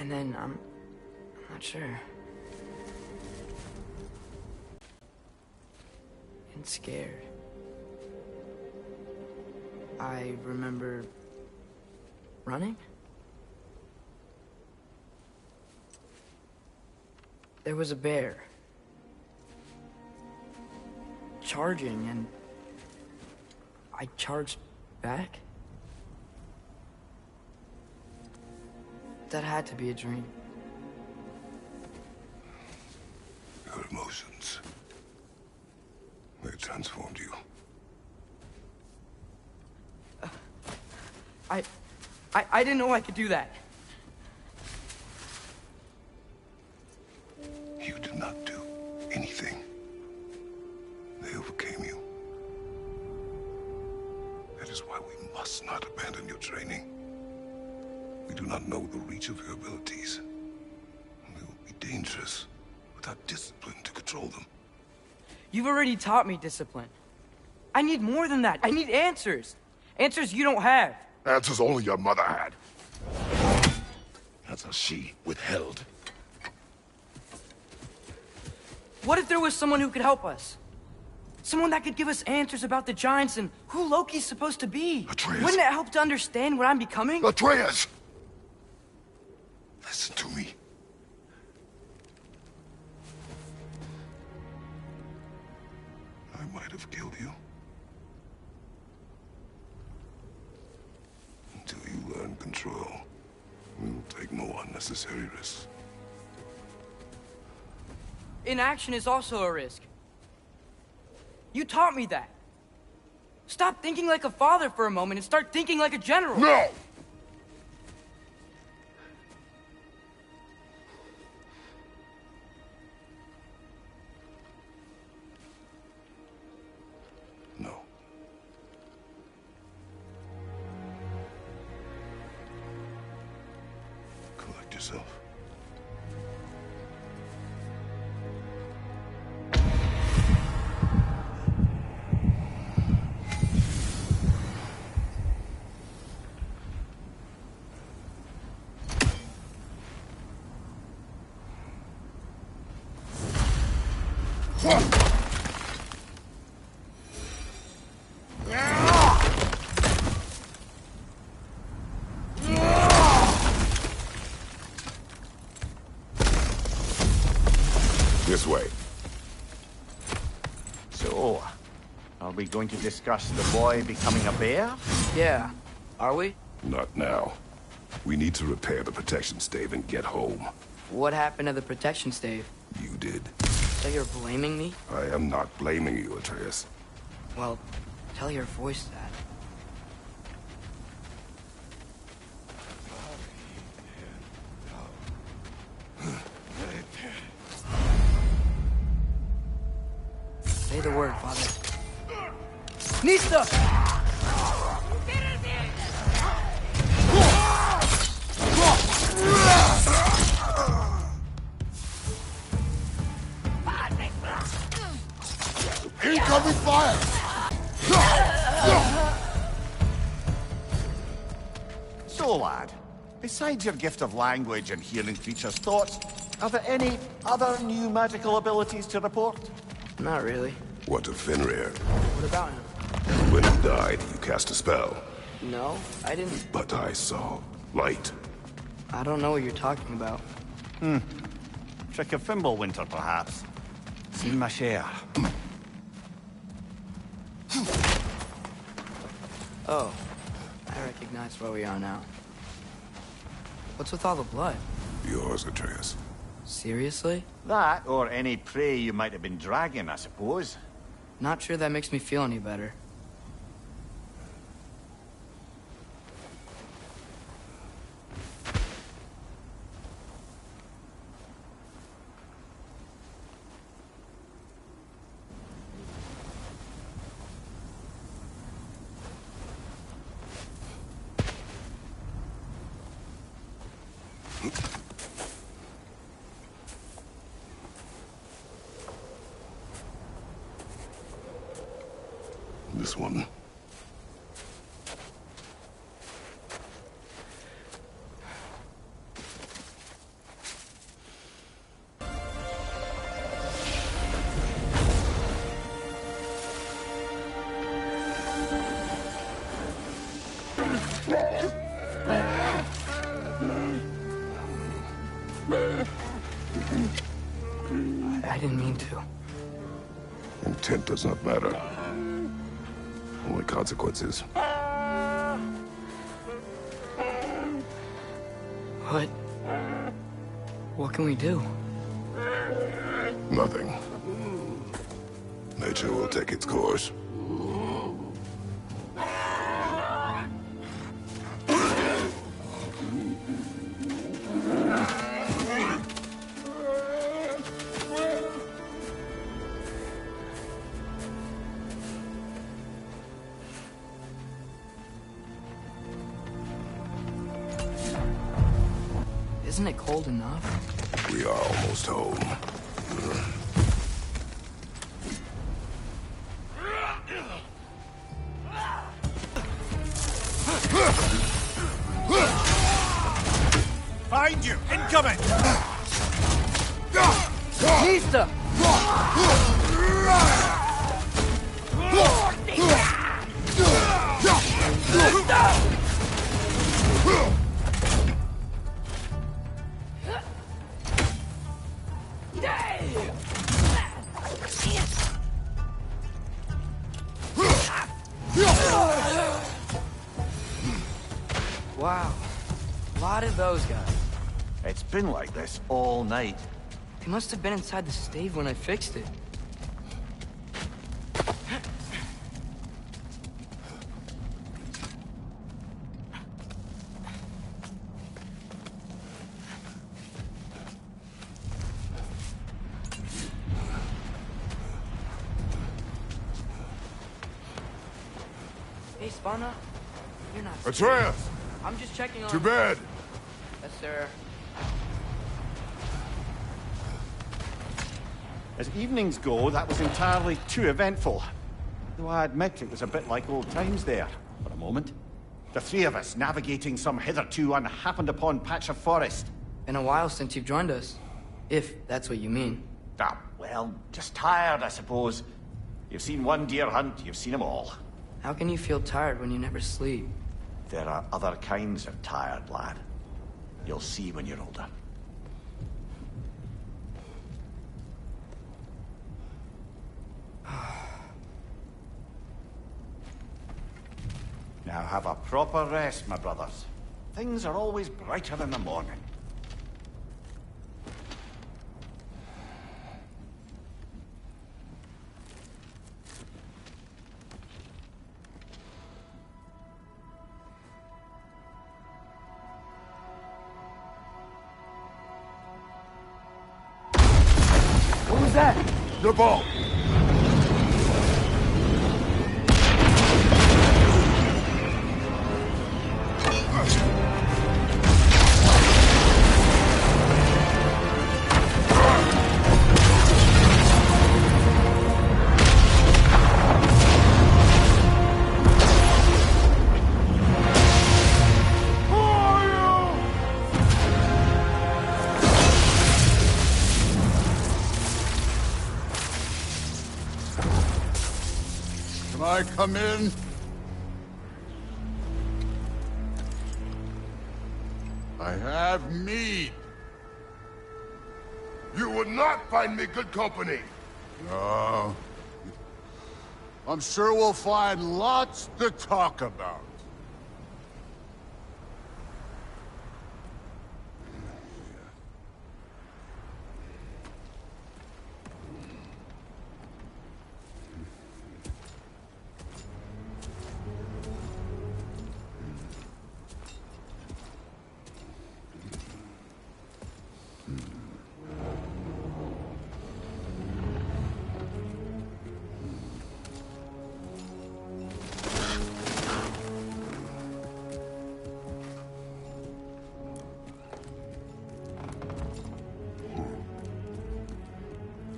And then I'm not sure. And scared. I remember running. There was a bear. Charging, and I charged back. That had to be a dream. Your emotions. They transformed you. I didn't know I could do that. You did not do anything. They overcame you. That is why we must not abandon your training. We do not know the reach of your abilities. They will be dangerous without discipline to control them. You've already taught me discipline. I need more than that. I need answers. Answers you don't have. Answers only your mother had. Answers she withheld. What if there was someone who could help us? Someone that could give us answers about the Giants and who Loki's supposed to be. Atreus. Wouldn't it help to understand what I'm becoming? Atreus! Listen to me. I might have killed you. Until you learn control, we will take no unnecessary risks. Inaction is also a risk. You taught me that. Stop thinking like a father for a moment and start thinking like a general. No! No. Collect yourself. This way. So, are we going to discuss the boy becoming a bear? Yeah. Are we? Not now. We need to repair the protection stave and get home. What happened to the protection stave? You did. So you're blaming me? I am not blaming you, Atreus. Well, tell your voice that. Say the word, Father. Nista! Incoming fire! So, lad, besides your gift of language and hearing creatures' thoughts, are there any other new magical abilities to report? Not really. What of Fenrir? What about him? When he died, you cast a spell. No, I didn't. But I saw light. I don't know what you're talking about. Trick of Fimbulwinter, perhaps. Seen my share. Oh, I recognize where we are now. What's with all the blood? Yours, Atreus. Seriously? That, or any prey you might have been dragging, I suppose. Not sure that makes me feel any better. This one. I didn't mean to. Intent does not matter. Only consequences. What can we do? Nothing. Nature will take its course. Isn't it cold enough? We are almost home. Find you! Incoming! Nista! Wow. A lot of those guys. It's been like this all night. They must have been inside the stave when I fixed it. Hey, Spana. You're not... Atreus! I'm just checking on... To bed! Yes, sir. As evenings go, that was entirely too eventful. Though I admit it was a bit like old times there, for a moment. The three of us navigating some hitherto unhappened-upon patch of forest. Been a while since you've joined us. If that's what you mean. Ah, well, just tired, I suppose. You've seen one deer hunt, you've seen them all. How can you feel tired when you never sleep? There are other kinds of tired, lad. You'll see when you're older. Now have a proper rest, my brothers. Things are always brighter in the morning. What was that? The ball! I come in? I have mead. You would not find me good company! No. I'm sure we'll find lots to talk about.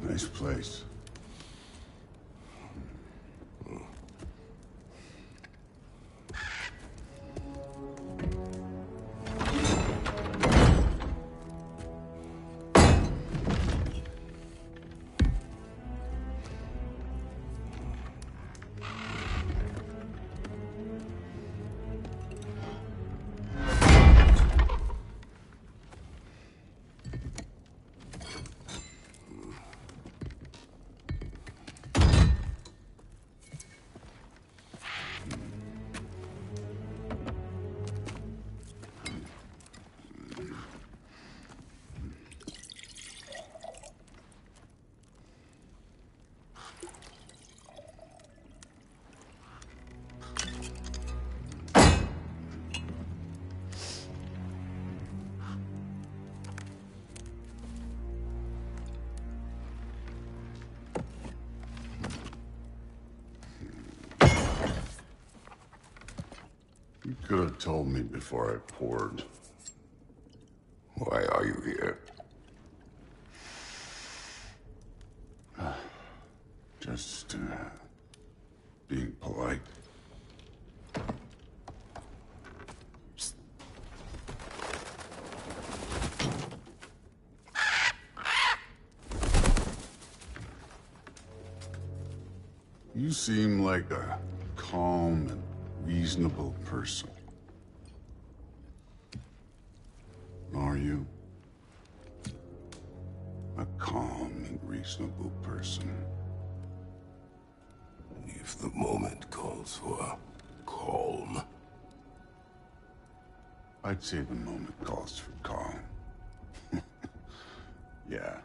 Nice place. Could have told me before I poured. Why are you here? Just, being polite. You seem like a calm and reasonable person. Are you? A calm and reasonable person. If the moment calls for calm. I'd say the moment calls for calm. Yeah.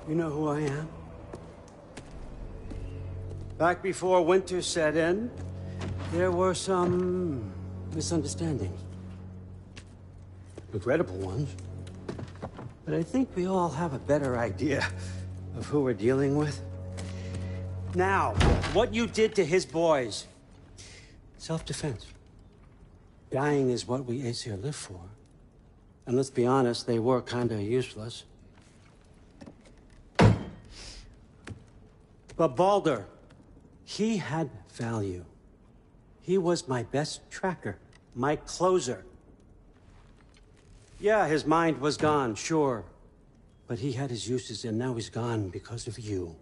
You know who I am? Back before winter set in, there were some misunderstandings. Regrettable ones. But I think we all have a better idea of who we're dealing with. Now, what you did to his boys. Self-defense. Dying is what we Aesir live for. And let's be honest, they were kinda useless. But Baldur, he had value. He was my best tracker, my closer. Yeah, his mind was gone, sure. But he had his uses, and now he's gone because of you.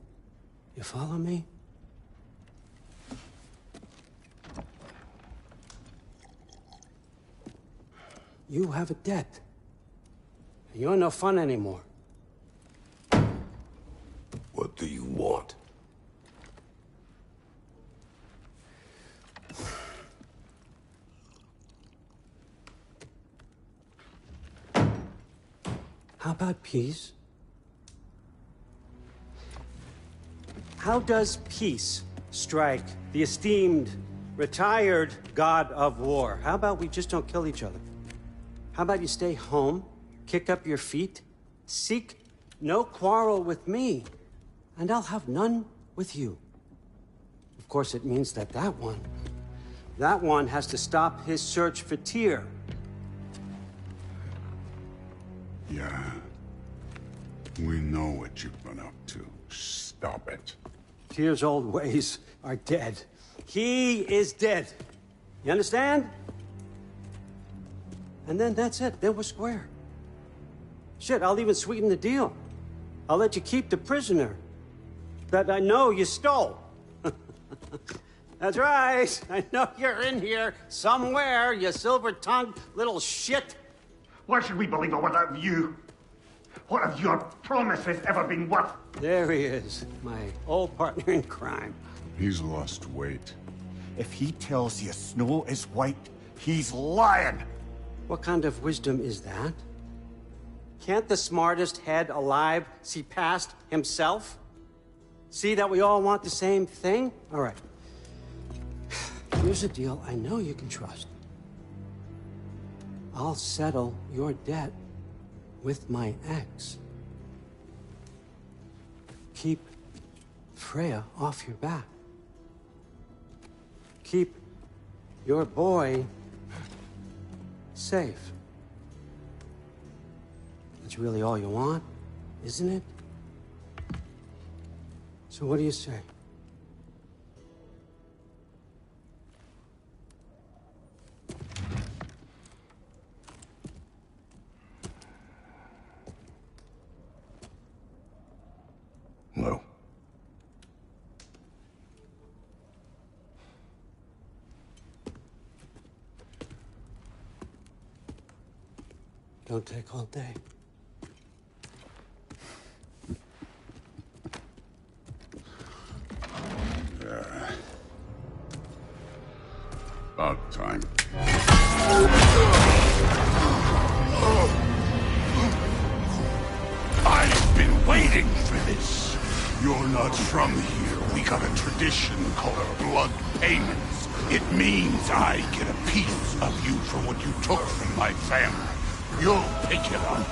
You follow me? You have a debt. You're no fun anymore. What do you want? How about peace? How does peace strike the esteemed, retired god of war? How about we just don't kill each other? How about you stay home, kick up your feet, seek no quarrel with me, and I'll have none with you. Of course, it means that that one has to stop his search for Tyr. Yeah. We know what you've been up to. Stop it. Tyr's old ways are dead. He is dead. You understand? And then that's it. Then we're square. Shit, I'll even sweeten the deal. I'll let you keep the prisoner that I know you stole. That's right. I know you're in here somewhere, you silver-tongued little shit. Why should we believe a word out of you? What have your promises ever been worth? There he is, my old partner in crime. He's lost weight. If he tells you snow is white, he's lying. What kind of wisdom is that? Can't the smartest head alive see past himself? See that we all want the same thing? All right. Here's a deal I know you can trust. I'll settle your debt with my ex. Keep Freya off your back. Keep your boy safe. That's really all you want, isn't it? So what do you say? No. Don't take all day. waiting for this. You're not from here. We got a tradition called blood payments. It means I get a piece of you for what you took from my family. You'll pick it up.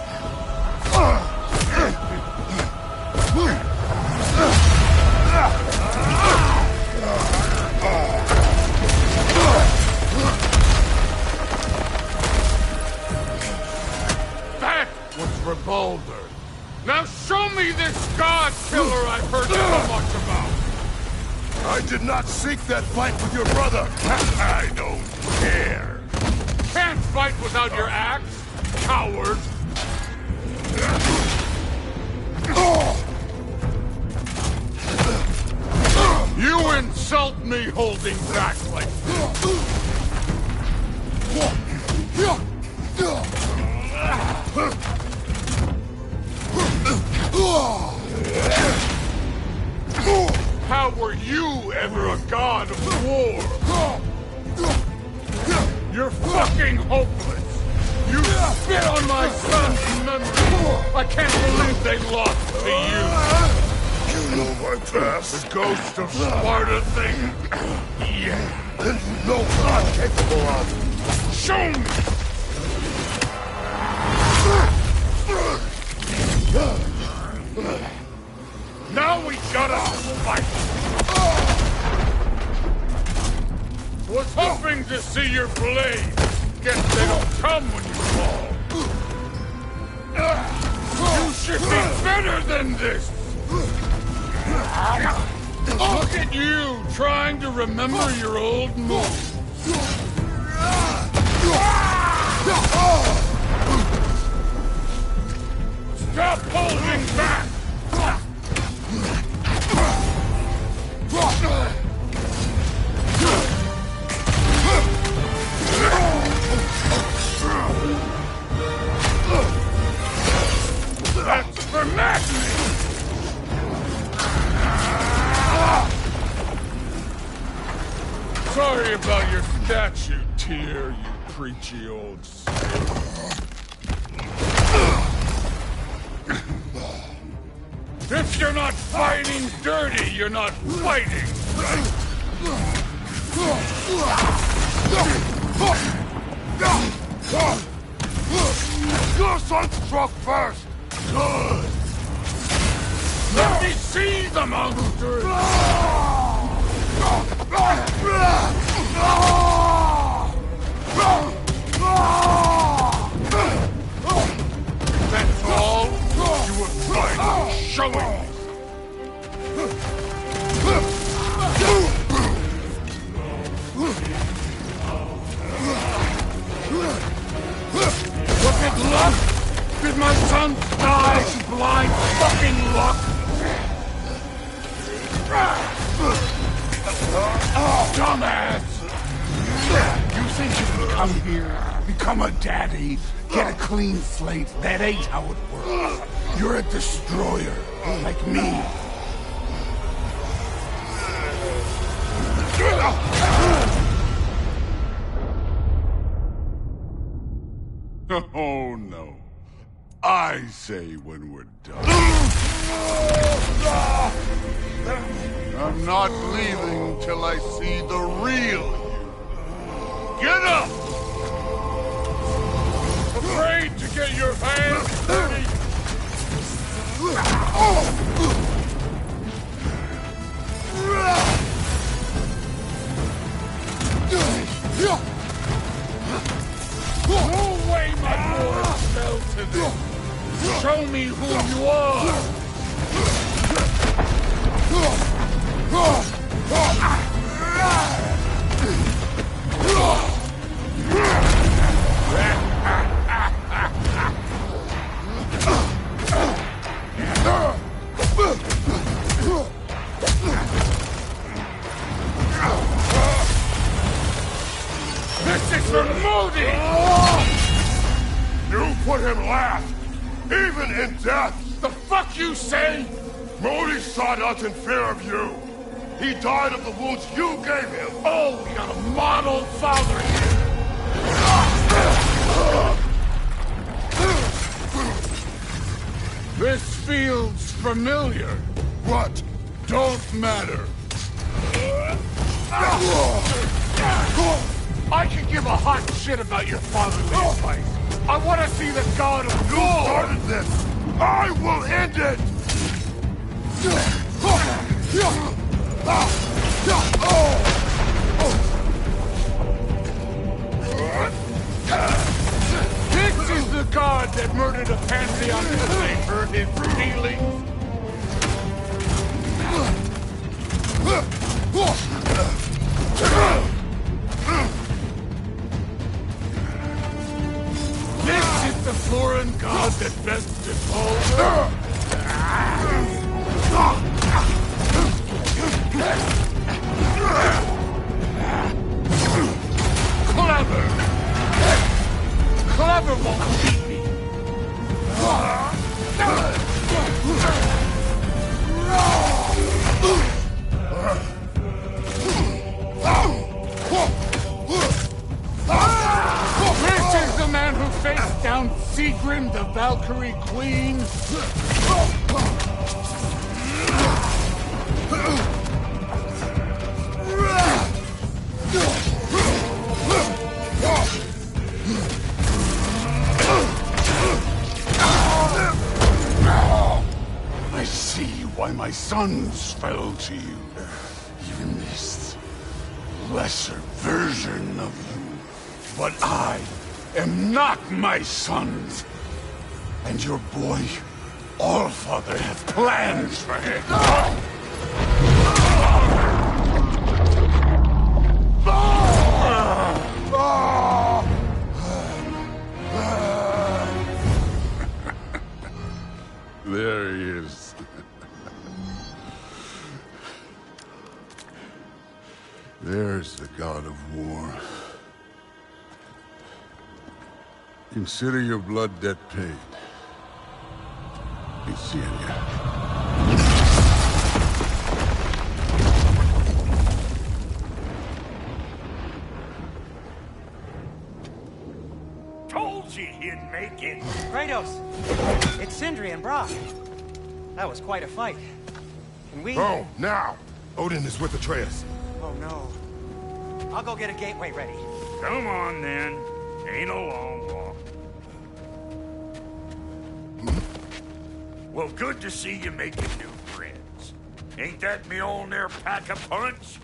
That was Revolver. Now show me this god killer I've heard so much about. I did not seek that fight with your brother. I don't care. Can't fight without your axe, coward. You insult me holding back like How were you ever a god of war? You're fucking hopeless! You spit on my son's memory! I can't believe they lost to you! You know my past. The ghost of Sparta thing? Yeah. Then you know what I'm capable of. Show me! Now we gotta fight! Was hoping to see your blade. Guess they don't come when you fall. You should be better than this! Look at you, trying to remember your old moves. Stop holding back! That's for madness! Sorry about your statue, Tyr, you preachy old stick. If you're not fighting dirty, you're not fighting, right? Your son struck first. Good! Let me see the monsters! That's all you were finally showing! Was it luck? Did my son die to blind fucking luck? Dumbass! You think you can come here, become a daddy, get a clean slate? That ain't how it works. You're a destroyer, like me. Oh, no. I say when we're done. I'm not leaving till I see the real you. Get up! Afraid to get your hands dirty? No way my boys fell to this. Show me who you are. This is for Modi! You put him last, even in death. The fuck you say? Modi sought us in fear of you. He died of the wounds you gave him. Oh, we got a model father here. This feels familiar. What? Don't matter. I can give a hot shit about your fatherly advice. I want to see the god of war. You started this! I will end it! This is the god that murdered a pantheon because they hurt his feelings. This is the foreign god that bested Baldur. Clever! Clever won't beat me! This is the man who faced down Sigrid, the Valkyrie Queen! I see why my sons fell to you. Even this lesser version of you. But I am not my sons. And your boy, Allfather, has plans for him. There he is. There's the god of war. Consider your blood debt paid. Be seeing you. Told you he'd make it. Kratos, it's Sindri and Brock. That was quite a fight. And we... Oh, now! Odin is with Atreus. Oh, no. I'll go get a gateway ready. Come on, then. Ain't a long walk. Well, good to see you making new friends. Ain't that Mjolnir pack a punch?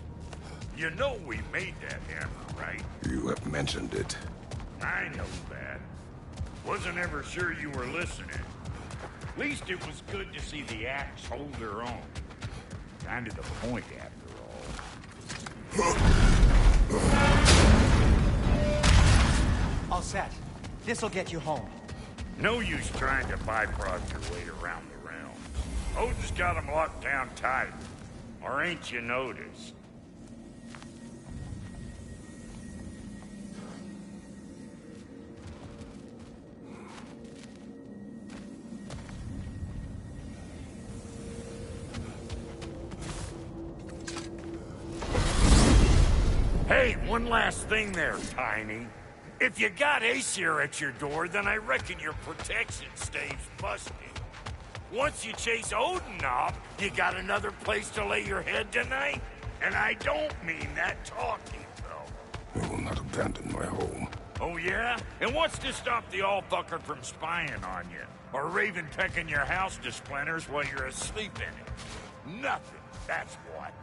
You know we made that hammer, right? You have mentioned it. I know that. Wasn't ever sure you were listening. At least it was good to see the axe hold her own. Kind of the point, after all. All set. This'll get you home. No use trying to bifrost your way around the realm. Odin's got them locked down tight. Or ain't you noticed? Hey, one last thing there, Tiny. If you got Aesir at your door, then I reckon your protection stays busted. Once you chase Odin off, you got another place to lay your head tonight? And I don't mean that talking, though. I will not abandon my home. Oh, yeah? And what's to stop the all-fucker from spying on you? Or Raven pecking your house to splinters while you're asleep in it? Nothing, that's what.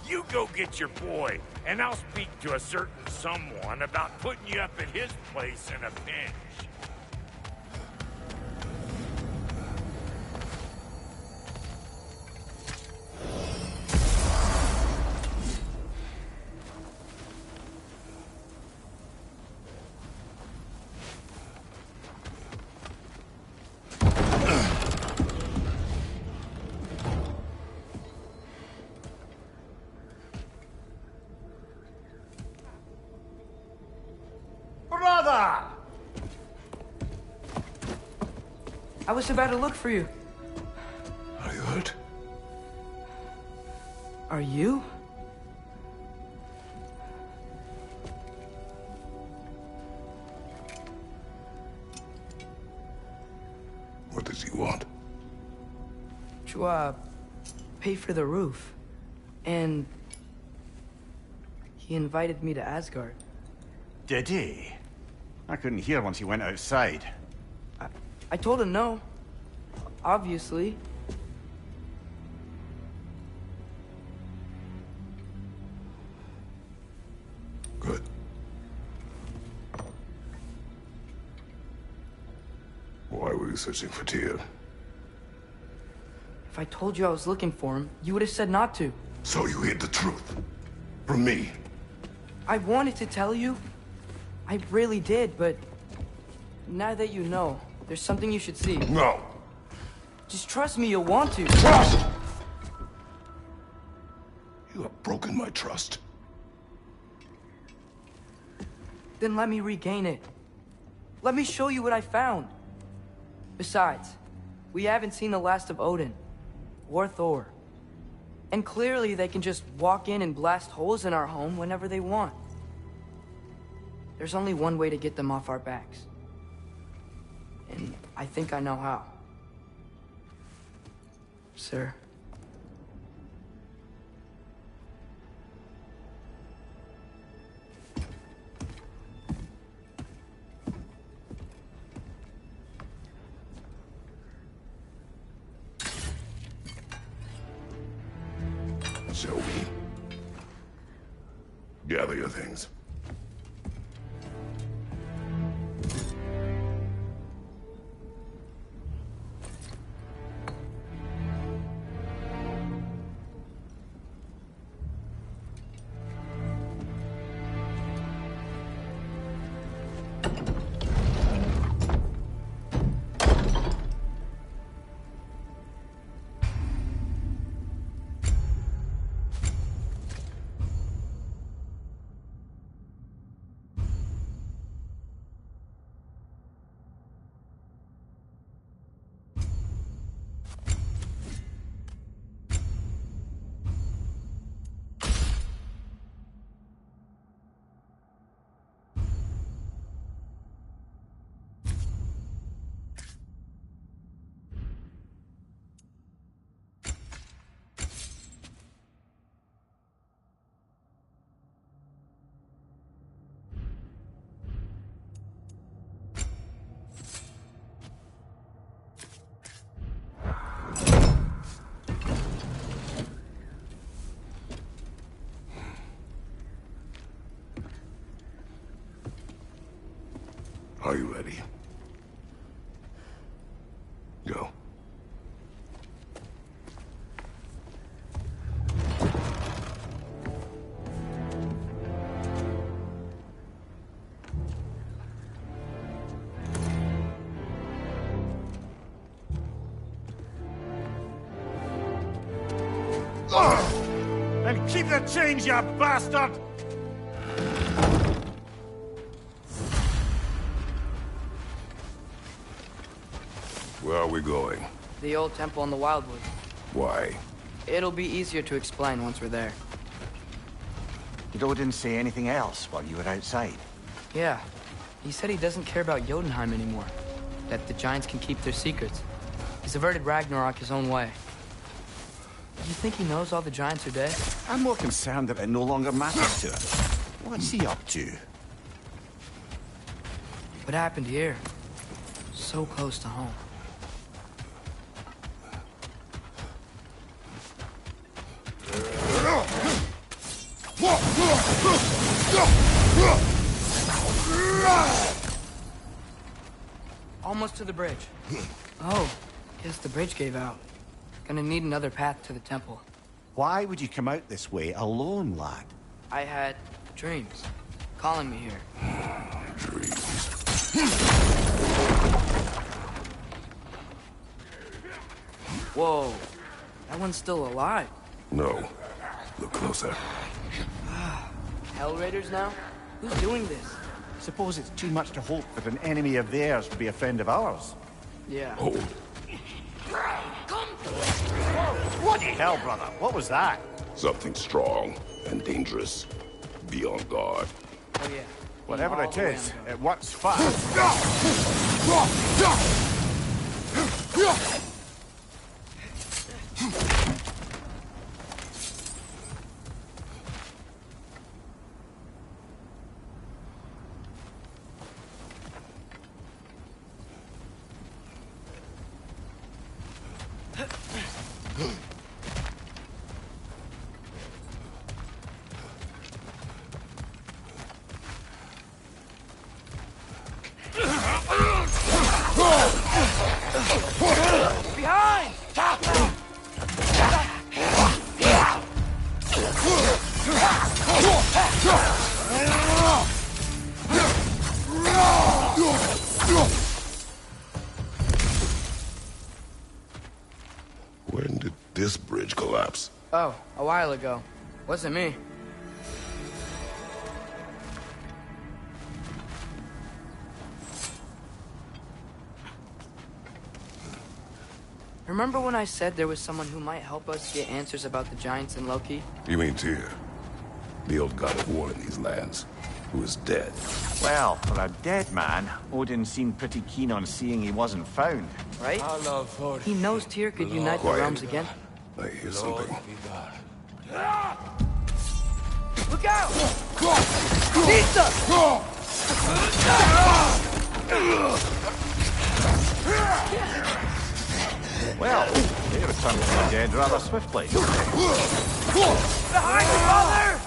You go get your boy, and I'll speak to a certain someone about putting you up at his place in a pinch. Brother! I was about to look for you. Are you hurt? Are you? What does he want? to, pay for the roof. And he invited me to Asgard. Did he? I couldn't hear once he went outside. I told him no. Obviously. Good. Why were you searching for Tyr? If I told you I was looking for him, you would have said not to. So you hid the truth. From me. I wanted to tell you. I really did, but now that you know, there's something you should see. No. Just trust me, you'll want to. Trust! You have broken my trust. Then let me regain it. Let me show you what I found. Besides, we haven't seen the last of Odin. Or Thor. And clearly they can just walk in and blast holes in our home whenever they want. There's only one way to get them off our backs. And I think I know how. Sir. Show me. Gather your things. Are you ready? Go. And keep the change, you bastard! Where are we going? The old temple in the Wildwood. Why? It'll be easier to explain once we're there. Did Odin say anything else while you were outside? Yeah. He said he doesn't care about Jotunheim anymore. That the giants can keep their secrets. He's averted Ragnarok his own way. You think he knows all the giants are dead? I'm more concerned that it no longer matters to him. What's he up to? What happened here? So close to home. Almost to the bridge. Oh, guess the bridge gave out. Gonna need another path to the temple. Why would you come out this way alone, lad? I had dreams calling me here. Dreams. Whoa, that one's still alive. No. Look closer. Hell Raiders now? Who's doing this? Suppose it's too much to hope that an enemy of theirs would be a friend of ours. Yeah. Hold. Bloody hell, brother. What was that? Something strong and dangerous. Be on guard. Oh yeah. Whatever All it the way is, on the it works fast. When did this bridge collapse? Oh, a while ago. Wasn't me. Remember when I said there was someone who might help us get answers about the giants and Loki? You mean Tyr? The old god of war in these lands, who is dead. Well, for a dead man, Odin seemed pretty keen on seeing he wasn't found. Right? He knows Tyr could unite the Quiet. realms again. I hear something. Look out! Pizza! Well, they returned from the dead rather swiftly. Behind you, mother!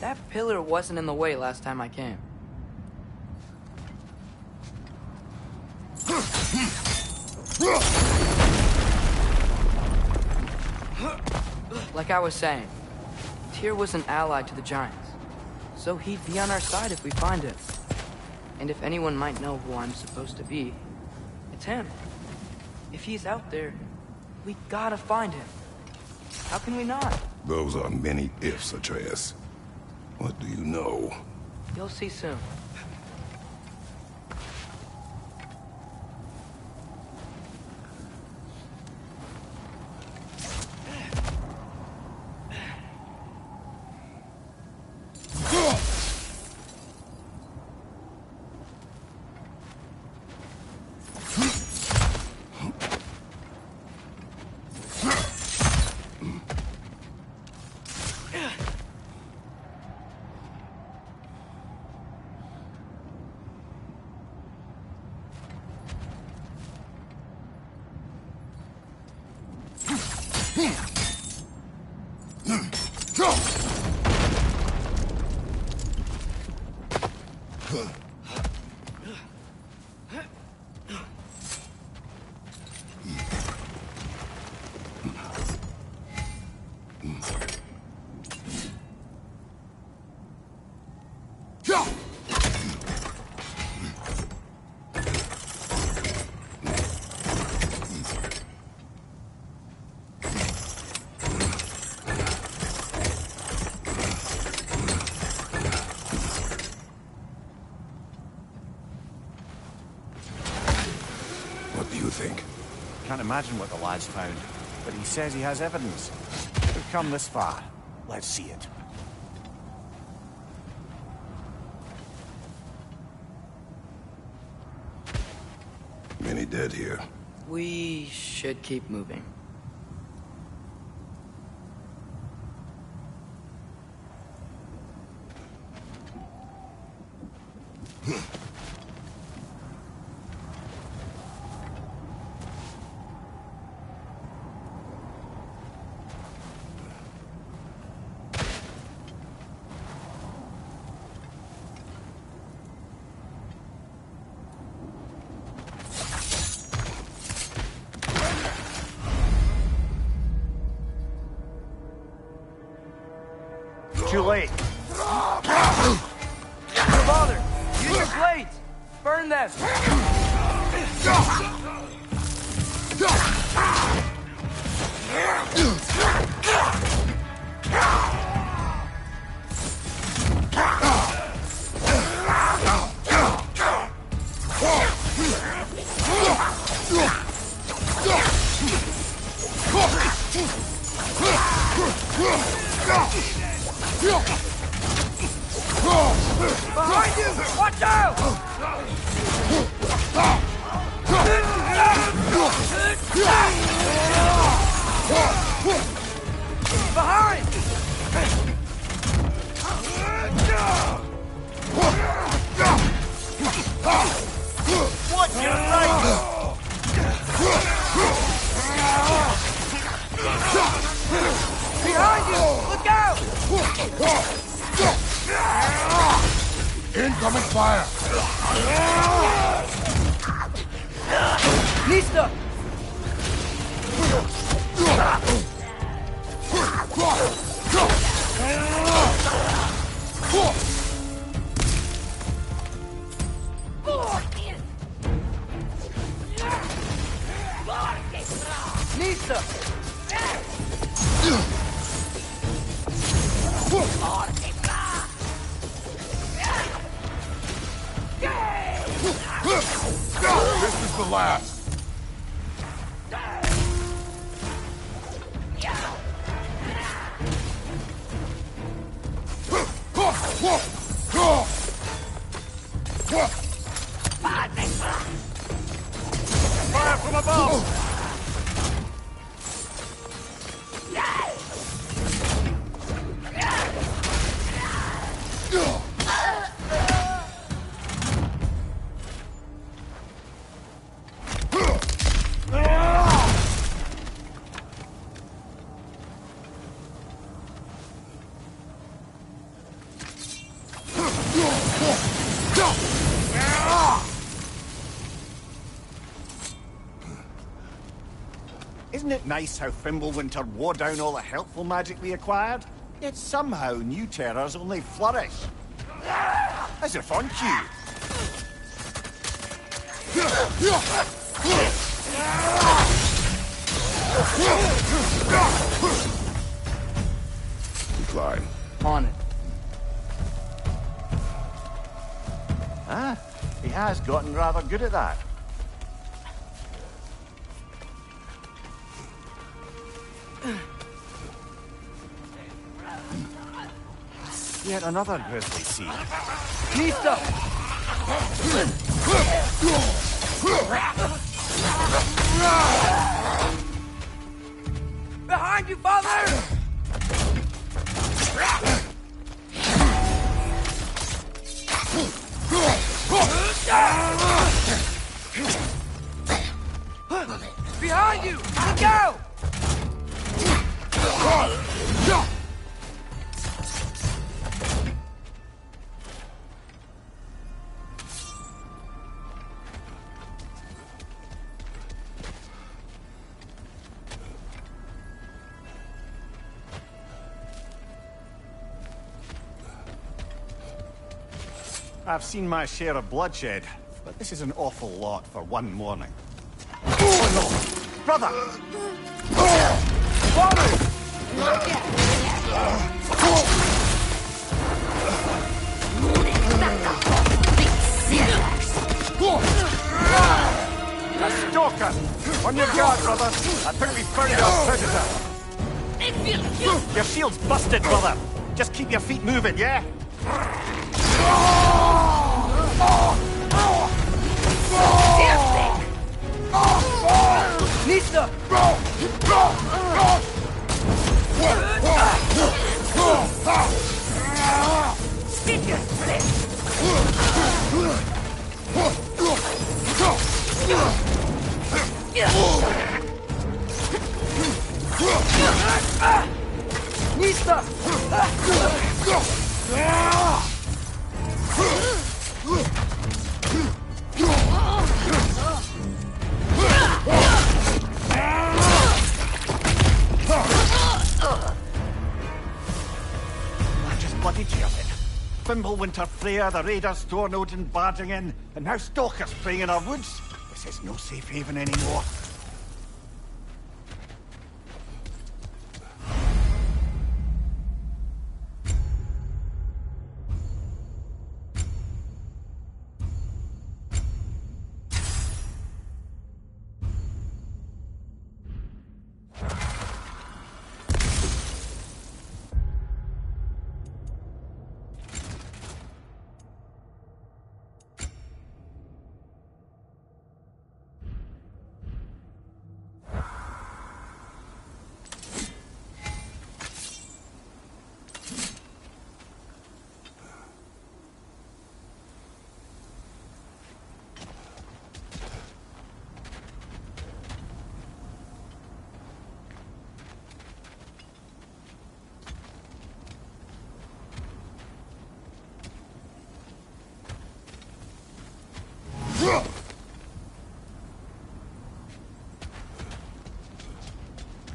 That pillar wasn't in the way last time I came. Like I was saying, Tyr was an ally to the giants, so he'd be on our side if we find him. And if anyone might know who I'm supposed to be, it's him. If he's out there, we gotta find him. How can we not? Those are many ifs, Atreus. What do you know? You'll see soon. What do you think? Can't imagine what the lad's found, but he says he has evidence. We've come this far. Let's see it. Many dead here. We should keep moving. Too late. Father, use your blades! Burn them! Behind you! Watch out! Behind! What you like? Behind you! Look out! Incoming fire! Nista! Nista! This is the last! Fire from above! Isn't it nice how Fimbulwinter wore down all the helpful magic we acquired? Yet somehow new terrors only flourish. As if on cue. Climb. On it. Ah, he has gotten rather good at that. Yet another grisly scene. Nista! Behind you, father! Behind you! Look out! I've seen my share of bloodshed, but this is an awful lot for one morning. Oh no! Brother! A stalker! On your guard, brother! I think we've found our predator! Your shield's busted, brother! Just keep your feet moving, yeah? Nista! Nista! I just bloody cheered it. Fimbulwinter, Freya, the raiders, Thornodin barging in, and now stalkers preying in our woods. This is no safe haven anymore.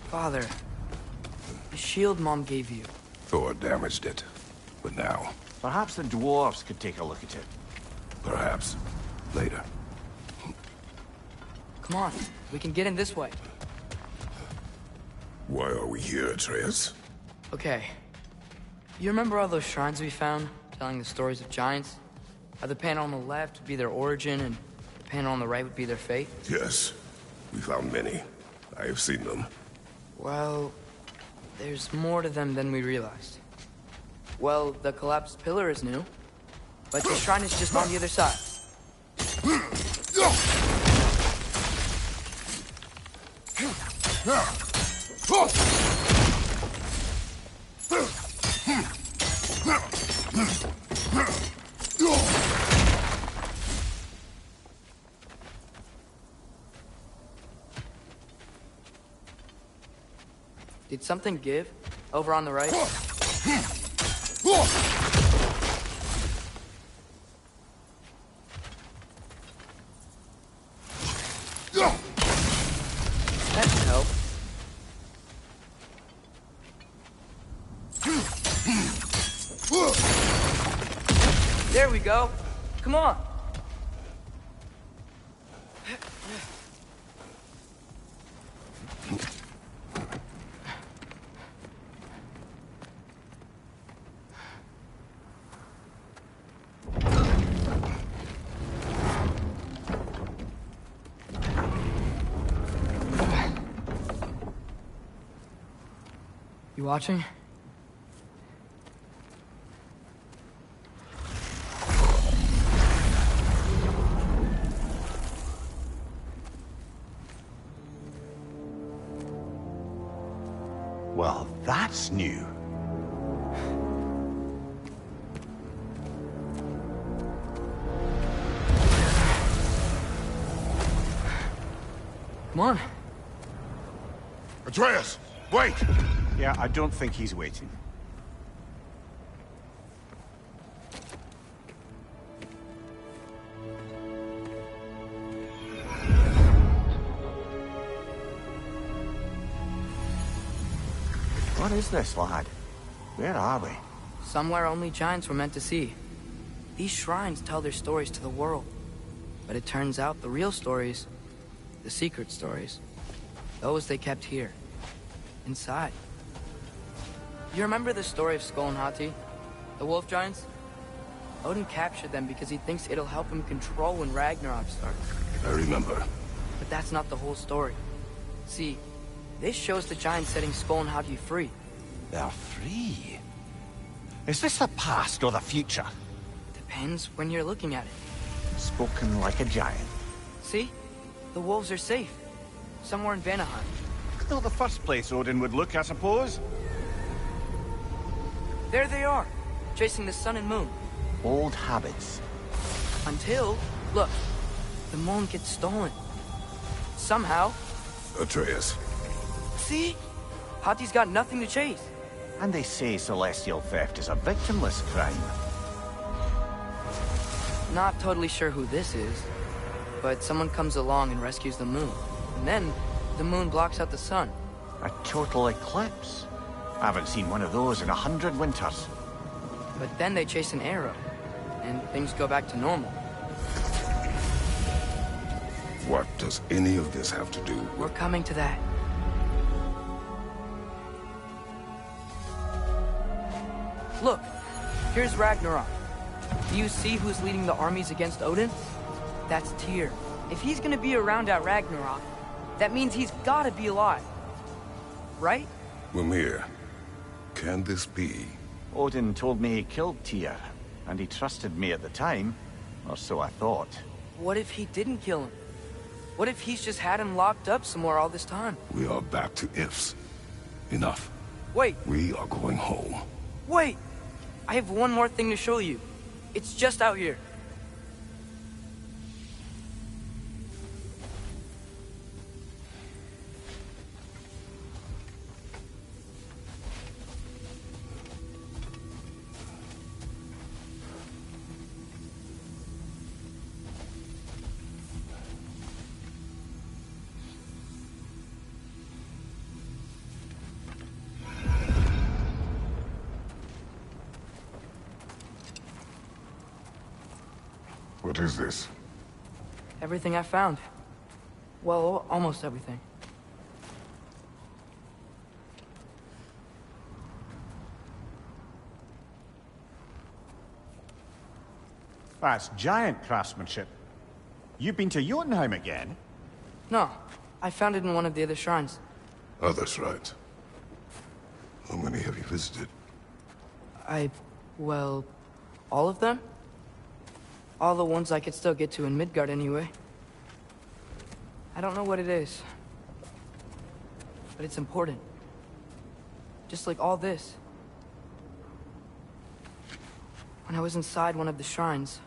Father, the shield Mom gave you. Thor damaged it. But now, Perhaps the dwarves could take a look at it. perhaps, later. Come on, we can get in this way. Why are we here, Atreus? Okay. You remember all those shrines we found, telling the stories of giants? How the panel on the left would be their origin, and the panel on the right would be their fate? Yes. We found many. I have seen them. Well, there's more to them than we realized. Well, the collapsed pillar is new, but the shrine is just on the other side. Did something give? Over on the right? That should help. There we go. Come on. You watching? Well, that's new. Come on. Atreus, wait! Yeah, I don't think he's waiting. What is this, lad? Where are we? Somewhere only giants were meant to see. These shrines tell their stories to the world. But it turns out the real stories, the secret stories, those they kept here, inside. You remember the story of Skull and Hati? The wolf giants? Odin captured them because he thinks it'll help him control when Ragnarok starts. I remember. But that's not the whole story. See, this shows the giants setting Skull and Hati free. They're free. Is this the past or the future? Depends when you're looking at it. Spoken like a giant. See? The wolves are safe. Somewhere in Vanaheim. Not the first place Odin would look, I suppose. There they are, chasing the sun and moon. Old habits. Until, look, the moon gets stolen. Somehow. Atreus. See? Hati's got nothing to chase. And they say celestial theft is a victimless crime. Not totally sure who this is, but someone comes along and rescues the moon. And then, the moon blocks out the sun. A total eclipse. I haven't seen one of those in 100 winters. But then they chase an arrow, and things go back to normal. Why does any of this have to do We're with... coming to that. Look, here's Ragnarok. Do you see who's leading the armies against Odin? That's Tyr. If he's gonna be around at Ragnarok, that means he's gotta be alive. Right? Mimir, can this be? Odin told me he killed Tyr, and he trusted me at the time, or so I thought. What if he didn't kill him? What if he's just had him locked up somewhere all this time? We are back to ifs. Enough. Wait, We are going home. wait! I have one more thing to show you. It's just out here. What is this? Everything I found. Well, almost everything. That's giant craftsmanship. You've been to Jotunheim again? No, I found it in one of the other shrines. Others, right? How many have you visited? Well, all of them? All the ones I could still get to in Midgard anyway. I don't know what it is. But it's important. Just like all this. When I was inside one of the shrines,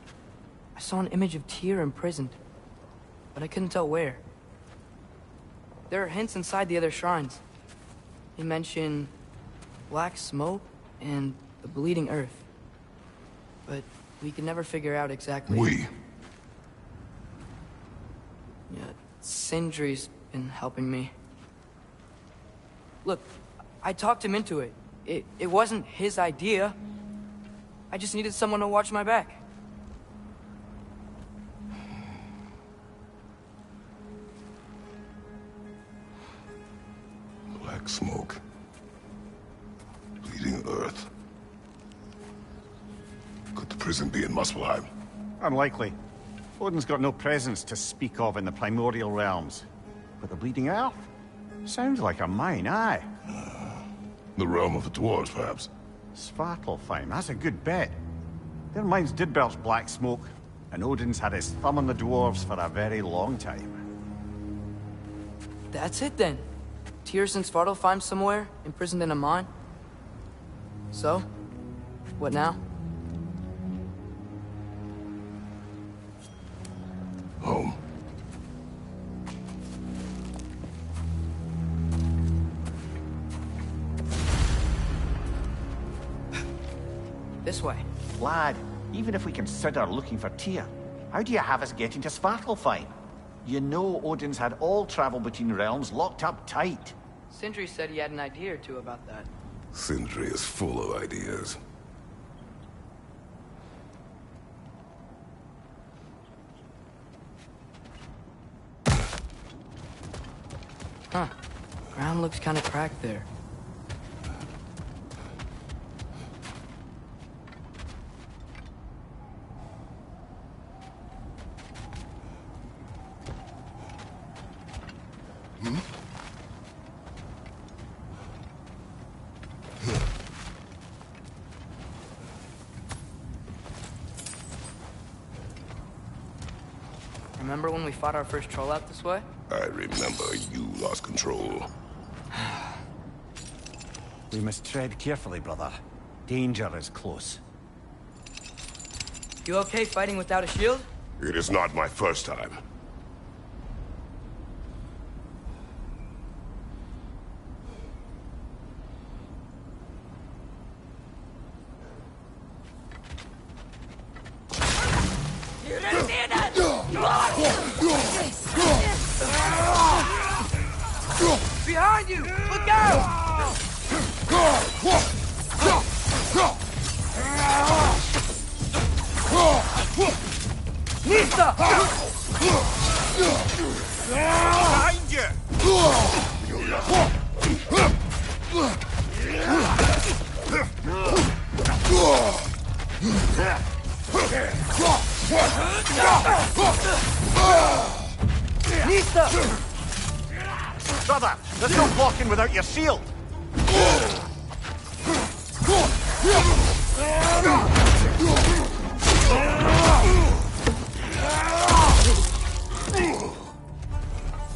I saw an image of Tyr imprisoned. But I couldn't tell where. There are hints inside the other shrines. They mention black smoke and the bleeding earth. But we could never figure out exactly. We. Yeah, Sindri's been helping me. Look, I talked him into it. It wasn't his idea. I just needed someone to watch my back. Black smoke. Bleeding earth. Could the prison be in Muspelheim? Unlikely. Odin's got no presence to speak of in the primordial realms. But the Bleeding Earth? Sounds like a mine, aye. The realm of the dwarves, perhaps? Svartalfheim, that's a good bet. Their mines did belch black smoke, and Odin's had his thumb on the dwarves for a very long time. That's it then. Tyr's in Svartalfheim somewhere, imprisoned in a mine. So, what now? Home. This way. Lad, even if we consider looking for Tyr, how do you have us getting to Svartalfheim? You know Odin's had all travel between realms locked up tight. Sindri said he had an idea or two about that. Sindri is full of ideas. Huh. Ground looks kind of cracked there. Remember when we fought our first troll out this way? I remember you lost control. We must tread carefully, brother. Danger is close. You okay fighting without a shield? It is not my first time. Behind you! Look out! Nista! Nista! Brother, there's no blocking without your shield.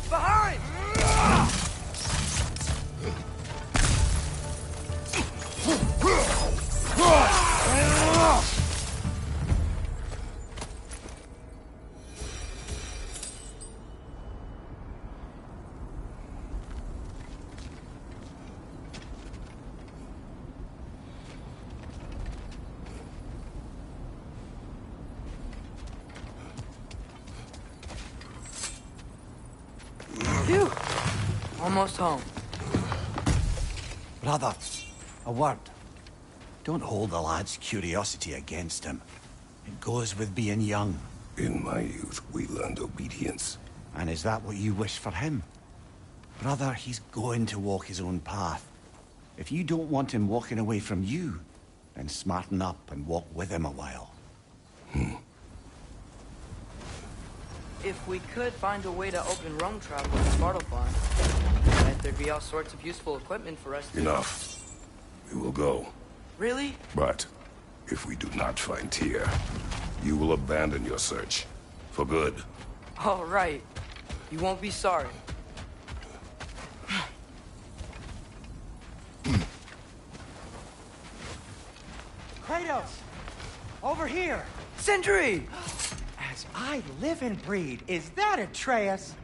Behind! Phew. Almost home. Brother, a word. Don't hold the lad's curiosity against him. It goes with being young. In my youth, we learned obedience. And is that what you wish for him? Brother, he's going to walk his own path. If you don't want him walking away from you, then smarten up and walk with him a while. If we could find a way to open Rome travel with Svartalfheim, I bet there'd be all sorts of useful equipment for us to... Enough. We will go. Really? But if we do not find Tyr, you will abandon your search. For good. All right. You won't be sorry. Kratos! Over here! Sindri! As I live and breathe, is that Atreus?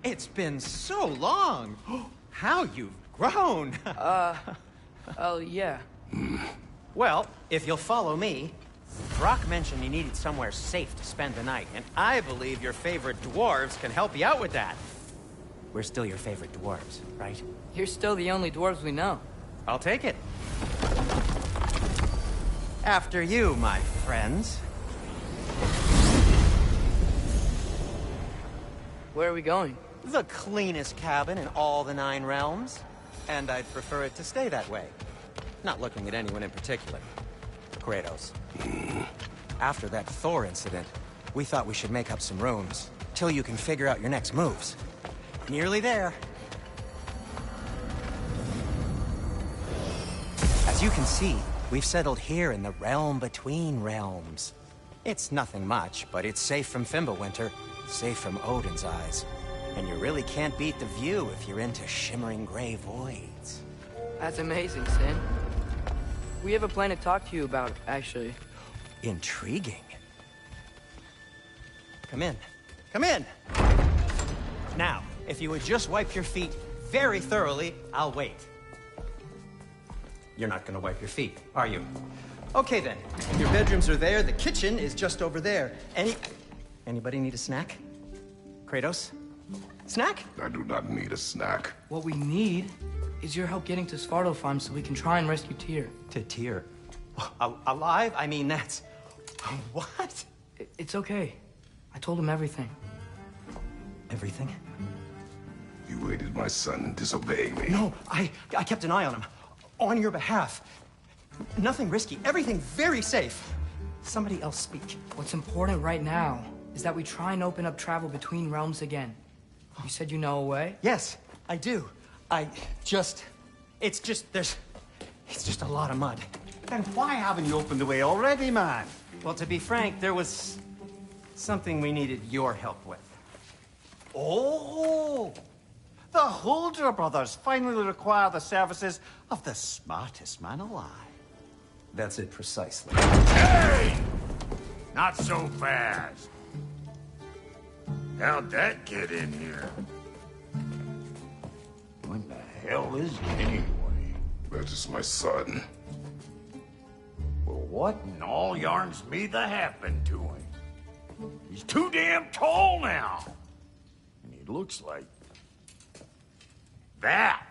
It's been so long! How you've grown! Oh, yeah. Well, if you'll follow me, Brock mentioned you needed somewhere safe to spend the night, and I believe your favorite dwarves can help you out with that. We're still your favorite dwarves, right? You're still the only dwarves we know. I'll take it. After you, my friends. Where are we going? The cleanest cabin in all the 9 realms. And I'd prefer it to stay that way. Not looking at anyone in particular. Kratos. After that Thor incident, we thought we should make up some rooms, till you can figure out your next moves. Nearly there. As you can see, we've settled here in the realm between realms. It's nothing much, but it's safe from Fimbulwinter, safe from Odin's eyes. And you really can't beat the view if you're into shimmering gray voids. That's amazing, Sin. We have a plan to talk to you about, actually. Intriguing. Come in. Come in! Now, if you would just wipe your feet very thoroughly, I'll wait. You're not gonna wipe your feet, are you? Okay then. Your bedrooms are there, the kitchen is just over there. Anybody need a snack? Kratos? Snack? I do not need a snack. What we need is your help getting to Svartalfheim so we can try and rescue Tyr. To Tyr. Alive? I mean, that's... What? It's okay. I told him everything. Everything? You aided my son in disobeying me. No, I kept an eye on him. On your behalf. Nothing risky. Everything very safe. Somebody else speak. What's important right now is that we try and open up travel between realms again. You said you know a way? Yes, I do. It's just a lot of mud. Then why haven't you opened the way already, man? Well, to be frank, there was something we needed your help with. Oh! The Holder brothers finally require the services of the smartest man alive. That's it precisely. Hey! Not so fast. How'd that get in here? What the hell is it anyway? That is my son. Well, what in all yarns me that happened to him? He's too damn tall now. And he looks like... that.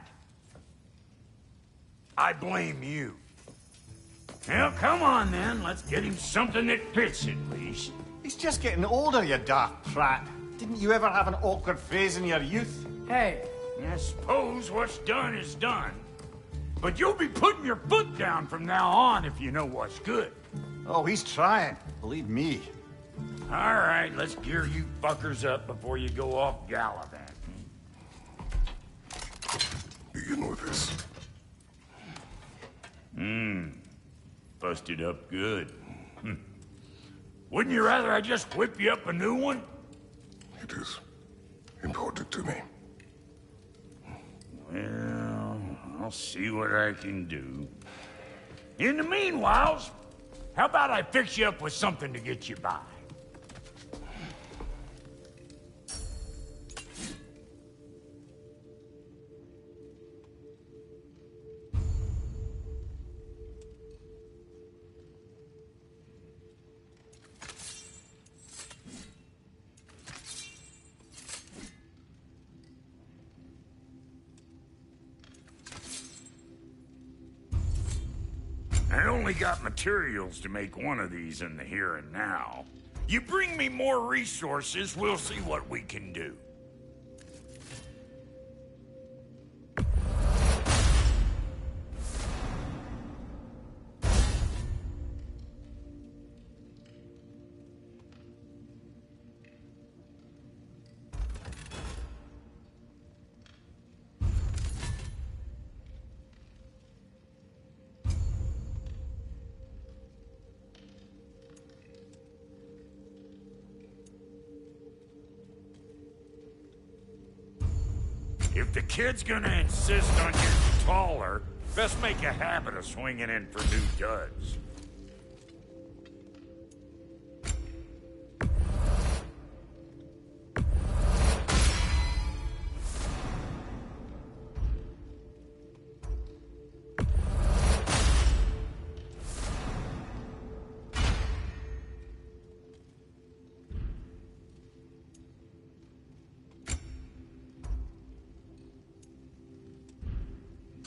I blame you. Well, come on then. Let's get him something that fits at least. He's just getting older, you daft prat. Didn't you ever have an awkward phase in your youth? Hey, I suppose what's done is done. But you'll be putting your foot down from now on if you know what's good. Oh, he's trying. Believe me. All right, let's gear you fuckers up before you go off gallivanting. Begin with this. Busted up good. Wouldn't you rather I just whip you up a new one? It is important to me. Well, I'll see what I can do. In the meanwhile, how about I fix you up with something to get you by? I only got materials to make one of these in the here and now. You bring me more resources, we'll see what we can do. If the kid's gonna insist on getting taller, best make a habit of swinging in for new duds.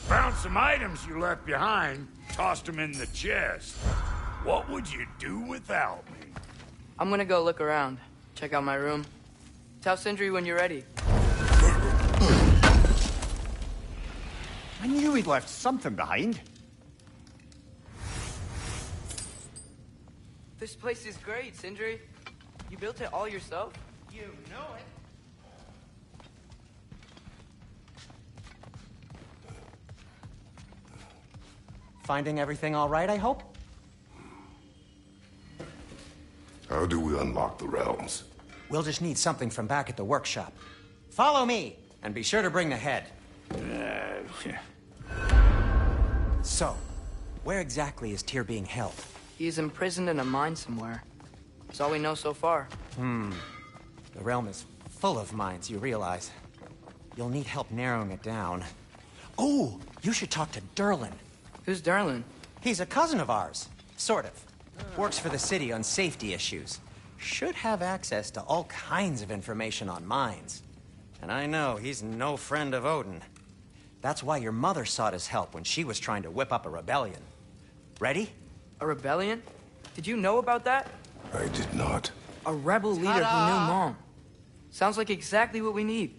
Found some items you left behind, tossed them in the chest. What would you do without me? I'm gonna go look around. Check out my room. Tell Sindri when you're ready. I knew he'd left something behind. This place is great, Sindri. You built it all yourself? You know it. Finding everything all right, I hope? How do we unlock the realms? We'll just need something from back at the workshop. Follow me, and be sure to bring the head. So, where exactly is Tyr being held? He's imprisoned in a mine somewhere. That's all we know so far. The realm is full of mines, you realize. You'll need help narrowing it down. Oh, you should talk to Durlin. Who's Darlin? He's a cousin of ours. Sort of. Works for the city on safety issues. Should have access to all kinds of information on mines. And I know he's no friend of Odin. That's why your mother sought his help when she was trying to whip up a rebellion. Ready? A rebellion? Did you know about that? I did not. A rebel leader who knew Mom. Sounds like exactly what we need.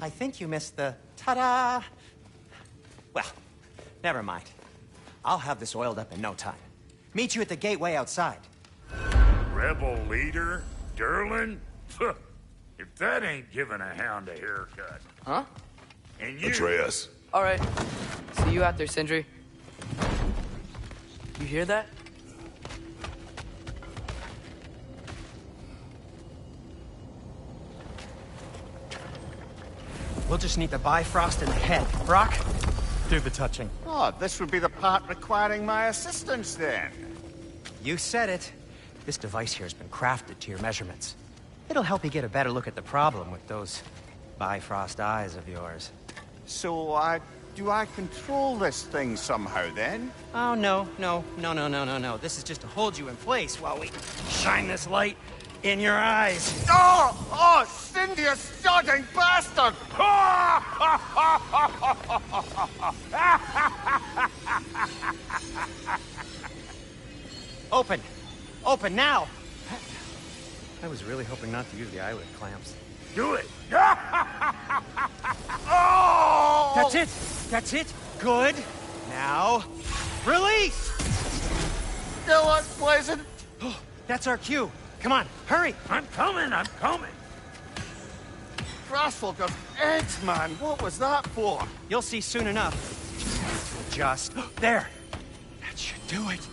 I think you missed the ta-da. Well, never mind. I'll have this oiled up in no time. Meet you at the gateway outside. Rebel leader? Durlin? If that ain't giving a hound a haircut. Huh? And you... Atreus. All right. See you out there, Sindri. You hear that? We'll just need the Bifrost in the head. Brock, do the touching. Oh, this would be the part requiring my assistance then. You said it. This device here has been crafted to your measurements. It'll help you get a better look at the problem with those Bifrost eyes of yours. So, do I control this thing somehow then? Oh, no. This is just to hold you in place while we shine this light in your eyes. Oh, Cindy, you sodding bastard! Open now! I was really hoping not to use the eyelid clamps. Do it! Oh! That's it! Good! Now, release! Still unpleasant. That's our cue. Come on, hurry! I'm coming, I'm coming! Grassfolk of eggs, man! What was that for? You'll see soon enough. Just... there! That should do it.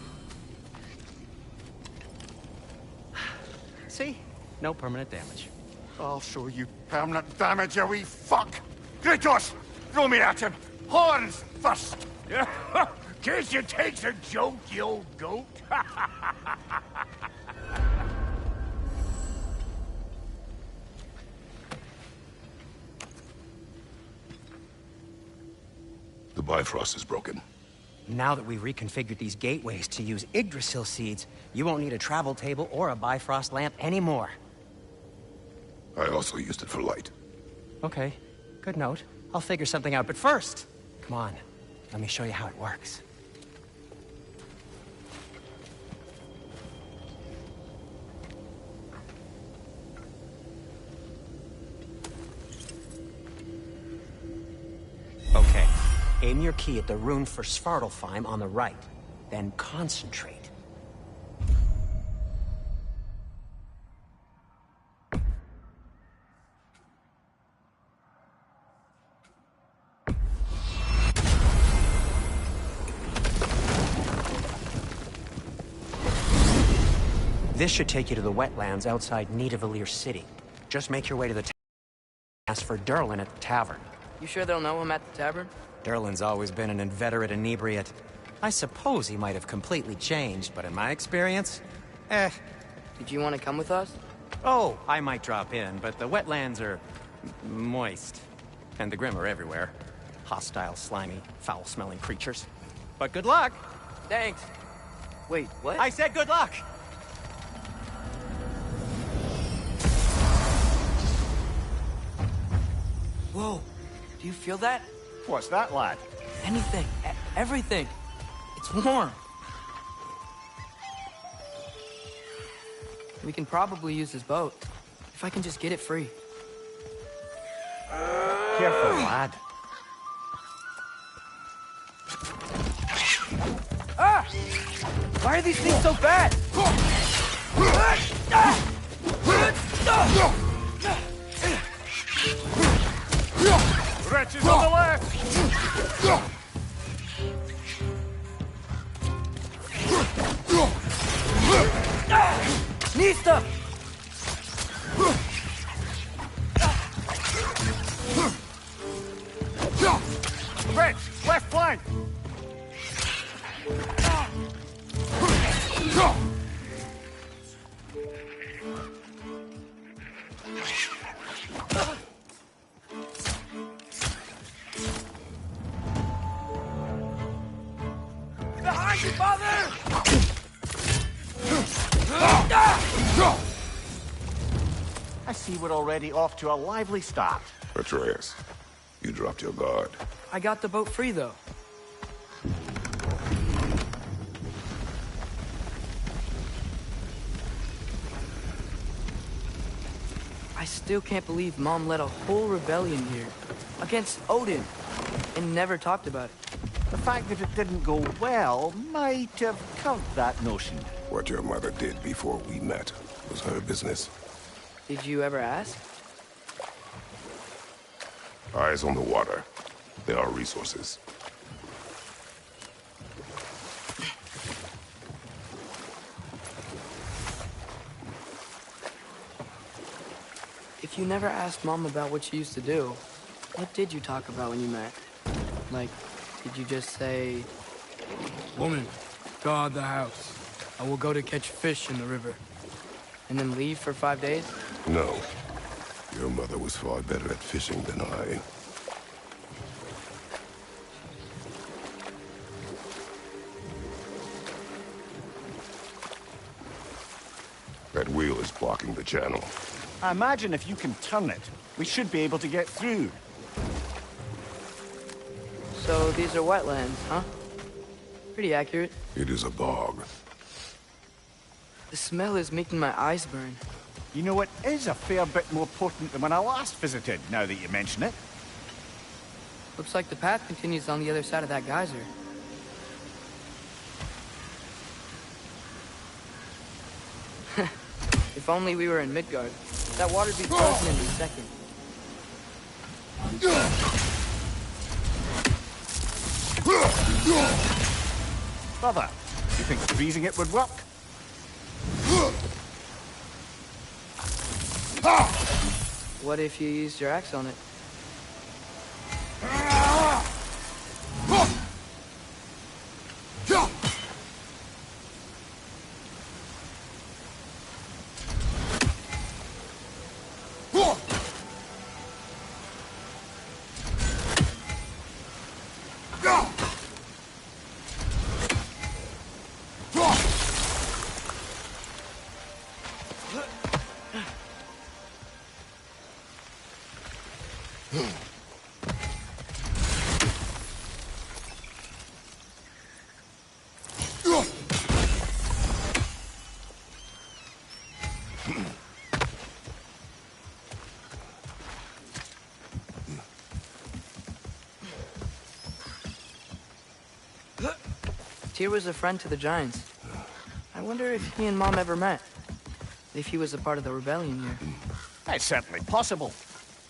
See? No permanent damage. I'll show you permanent damage, you wee fuck! Kratos! Throw me at him! Horns first! Guess you takes a joke, you old goat. The Bifrost is broken. Now that we've reconfigured these gateways to use Yggdrasil seeds, you won't need a travel table or a Bifrost lamp anymore. I also used it for light. Okay, good note. I'll figure something out, but first, come on, let me show you how it works. Okay, aim your key at the rune for Svartalfheim on the right, then concentrate. This should take you to the wetlands outside Nidavellir City. Just make your way to the ask for Durlin at the tavern. You sure they'll know him at the tavern? Durlin's always been an inveterate inebriate. I suppose he might have completely changed, but in my experience, Did you want to come with us? Oh, I might drop in, but the wetlands are moist. And the Grim are everywhere. Hostile, slimy, foul-smelling creatures. But good luck! Thanks. Wait, what? I said good luck! Whoa, do you feel that? What's that, lad? Anything, everything. It's warm. We can probably use this boat, if I can just get it free. Careful, lad. Ah! Why are these things so bad? Wretches on the left! Nista! Wretch, left flank! Behind you, father! I see we're already off to a lively start. Atreus, you dropped your guard. I got the boat free, though. I still can't believe Mom led a whole rebellion here against Odin and never talked about it. The fact that it didn't go well might have killed that notion. What your mother did before we met was her business. Did you ever ask? Eyes on the water. There are resources. If you never asked Mom about what she used to do, what did you talk about when you met? Like, did you just say... Woman, guard the house. I will go to catch fish in the river. And then leave for 5 days? No. Your mother was far better at fishing than I. That wheel is blocking the channel. I imagine if you can turn it, we should be able to get through. So these are wetlands, huh? Pretty accurate. It is a bog. The smell is making my eyes burn. You know, it is a fair bit more potent than when I last visited, now that you mention it. Looks like the path continues on the other side of that geyser. If If only we were in Midgard. That water'd be frozen in a second. Brother, you think freezing it would work? What if you used your axe on it? Tyr was a friend to the Giants. I wonder if he and Mom ever met. If he was a part of the rebellion here. It's certainly possible.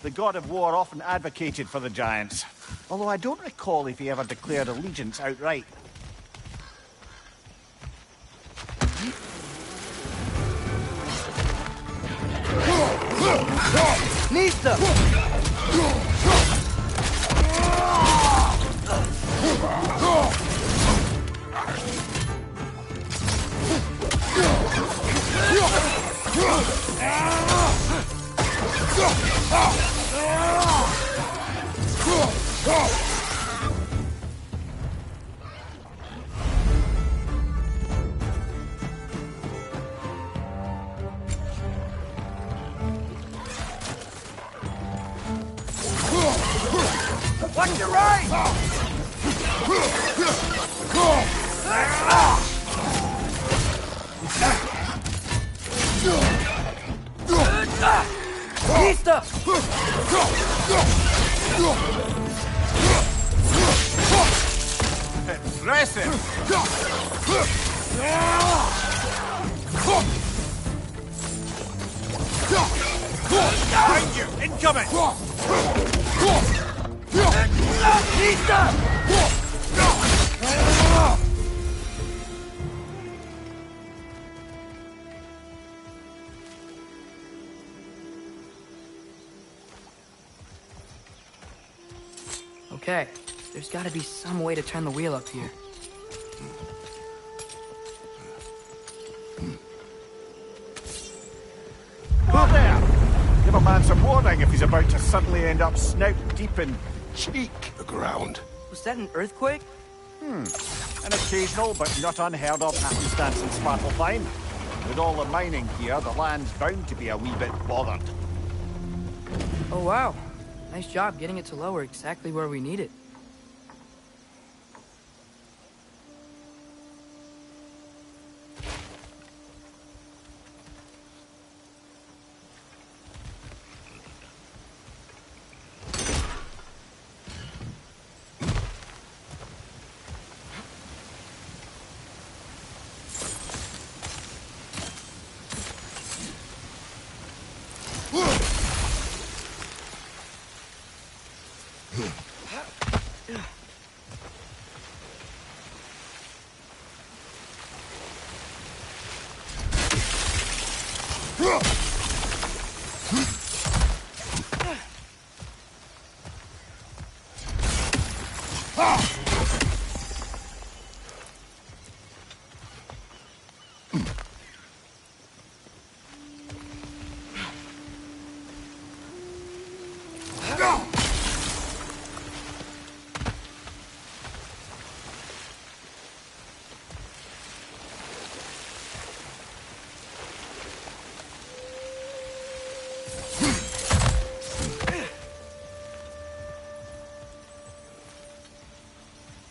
The god of war often advocated for the Giants. Although I don't recall if he ever declared allegiance outright. Nista! Watch your right! Nista! Impressive! Behind you! Incoming! Nista! Okay, there's gotta be some way to turn the wheel up here. Who there? Give a man some warning if he's about to suddenly end up snout deep in cheek. The ground. Was that an earthquake? An occasional but not unheard of happenstance in Svartalfheim. With all the mining here, the land's bound to be a wee bit bothered. Oh wow. Nice job getting it to lower exactly where we need it.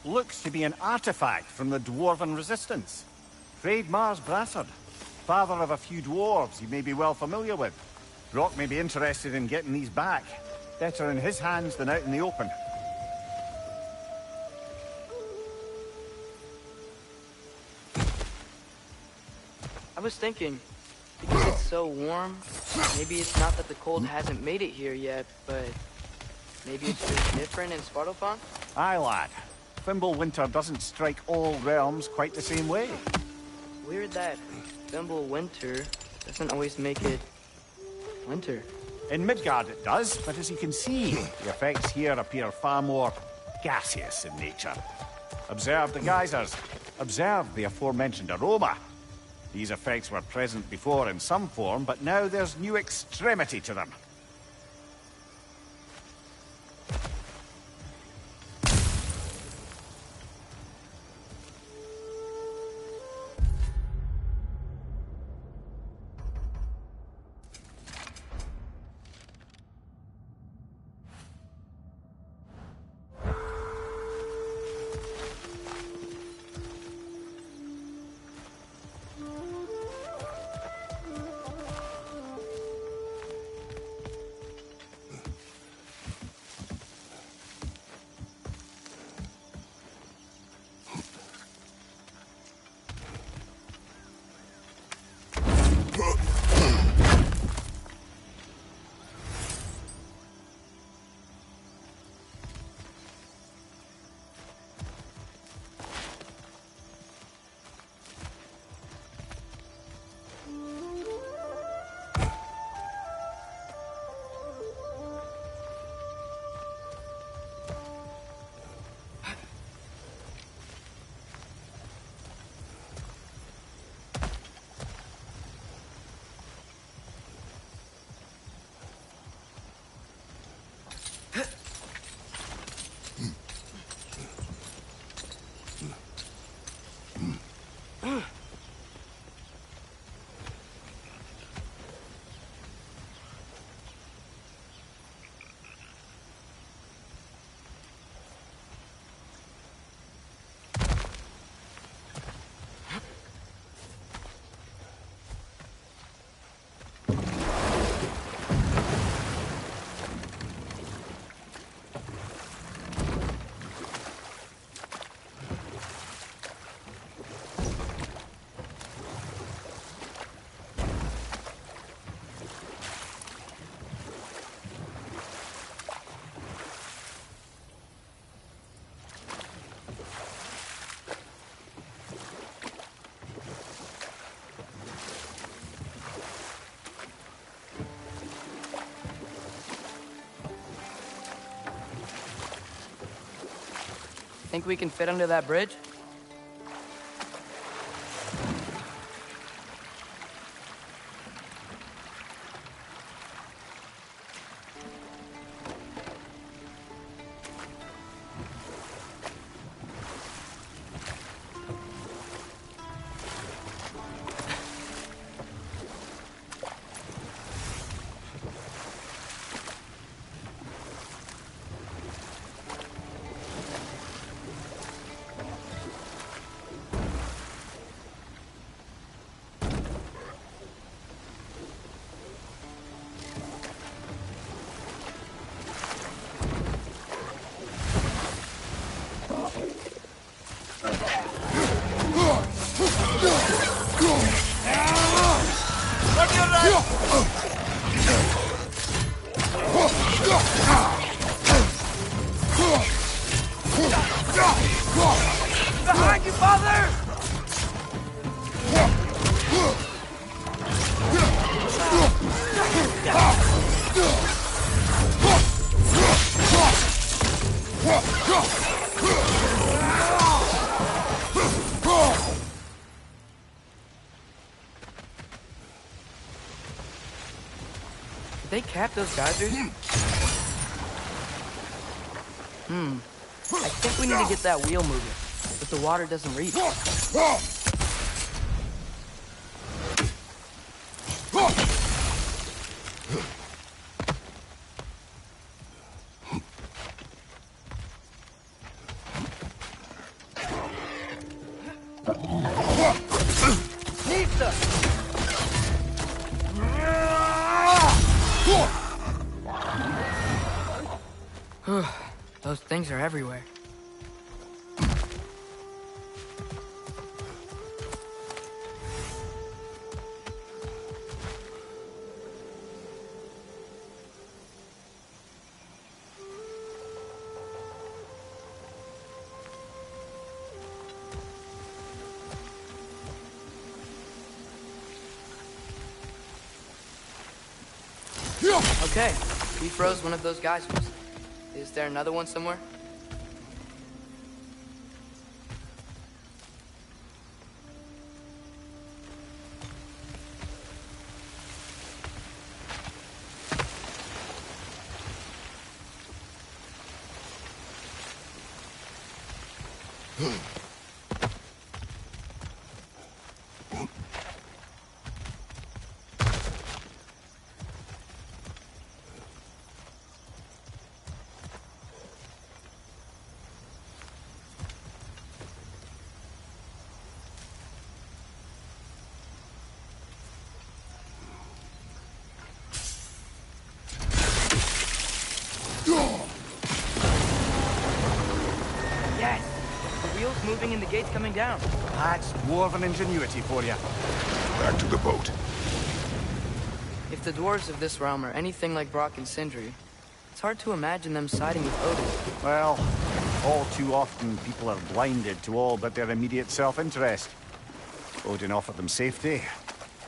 Looks to be an artifact from the Dwarven Resistance. Freydmar's Brassard, father of a few dwarves you may be well familiar with. Brock may be interested in getting these back. Better in his hands than out in the open. I was thinking, because it's so warm. Maybe it's not that the cold hasn't made it here yet, but maybe it's just different in Svartalfheim? Aye, lad. Winter doesn't strike all realms quite the same way. Weird that Winter doesn't always make it winter. In Midgard it does, but as you can see, the effects here appear far more gaseous in nature. Observe the geysers. Observe the aforementioned aroma. These effects were present before in some form, but now there's new extremity to them. Think we can fit under that bridge? Behind you, father! Did they cap those geysers? I think we need to get that wheel moving, but the water doesn't reach. Those things are everywhere. Okay, we froze one of those geysers. Is there another one somewhere? Yes! The wheel's moving and the gate's coming down. That's dwarven ingenuity for you. Back to the boat. If the dwarves of this realm are anything like Brock and Sindri, it's hard to imagine them siding with Odin. Well, all too often people are blinded to all but their immediate self-interest. Odin offered them safety,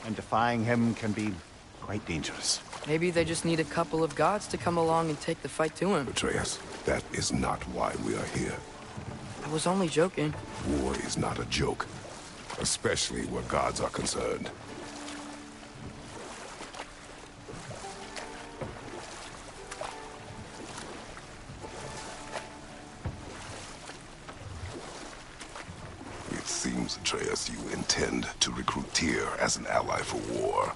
and defying him can be quite dangerous. Maybe they just need a couple of gods to come along and take the fight to him. Atreus, that is not why we are here. I was only joking. War is not a joke, especially where gods are concerned. It seems, Atreus, you intend to recruit Tyr as an ally for war.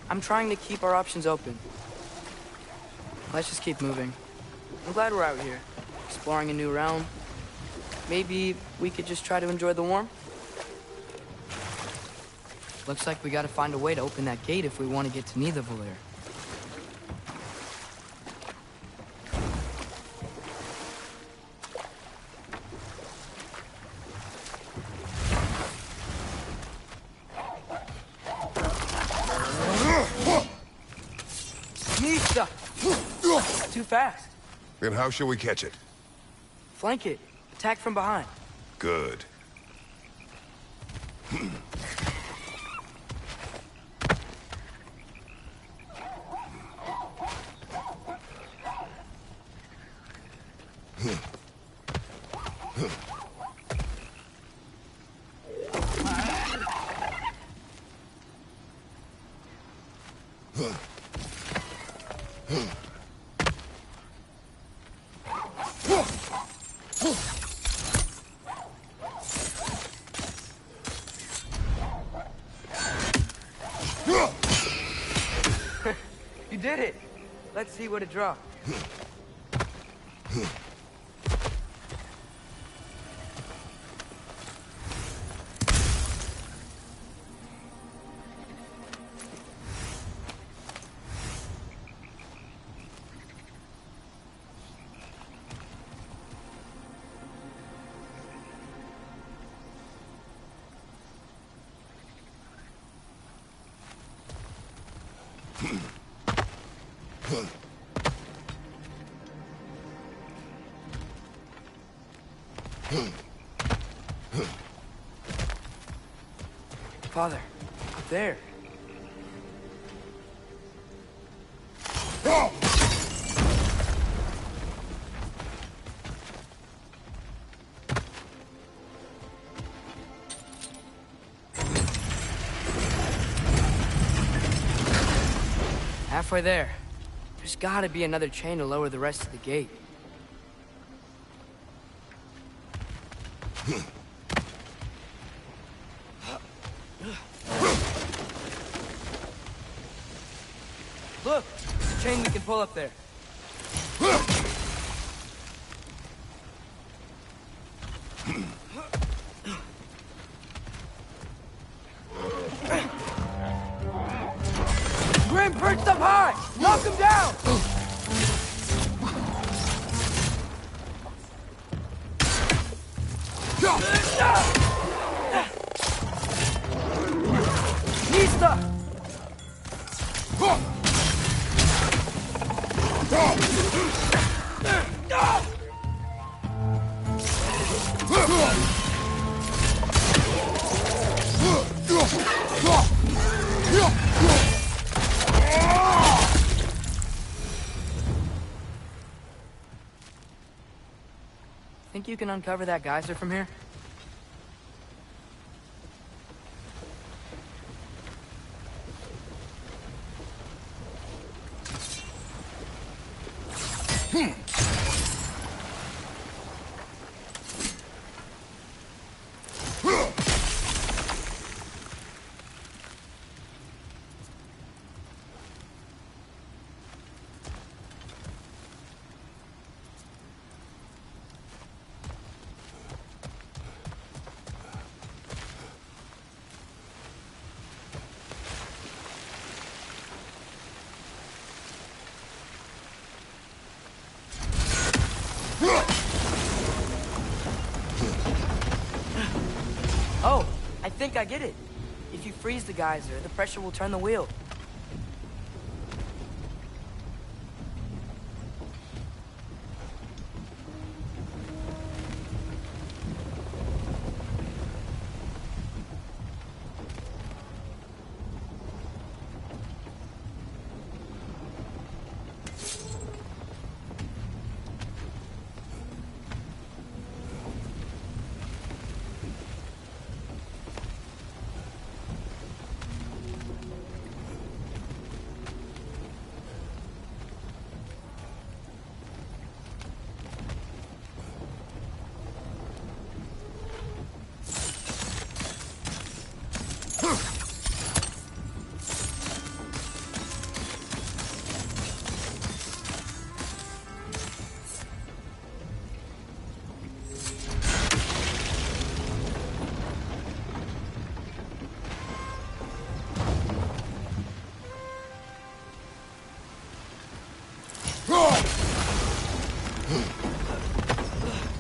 I'm trying to keep our options open. Let's just keep moving. I'm glad we're out here, exploring a new realm. Maybe we could just try to enjoy the warmth? Looks like we gotta find a way to open that gate if we want to get to Nidavellir. Nista! Too fast. Then how shall we catch it? Flank it. Attack from behind. Good. You did it! Let's see what it dropped. Father, up there. Halfway there. There's gotta be another chain to lower the rest of the gate. Look! There's a chain we can pull up there. Grim perched up high! Knock him down! Nista! Think you can uncover that geyser from here? Oh, I think I get it. If you freeze the geyser, the pressure will turn the wheel.